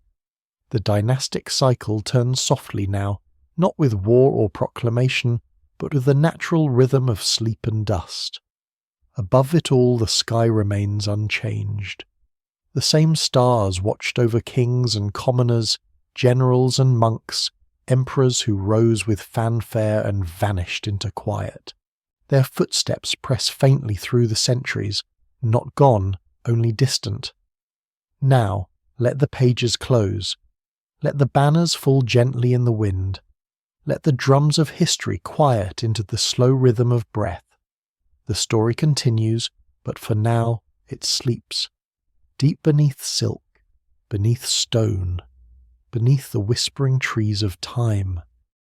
The dynastic cycle turns softly now, not with war or proclamation, but with the natural rhythm of sleep and dust. Above it all the sky remains unchanged. The same stars watched over kings and commoners, generals and monks, emperors who rose with fanfare and vanished into quiet. Their footsteps press faintly through the centuries, not gone, only distant. Now, let the pages close. Let the banners fall gently in the wind. Let the drums of history quiet into the slow rhythm of breath. The story continues, but for now it sleeps. Deep beneath silk, beneath stone, beneath the whispering trees of time.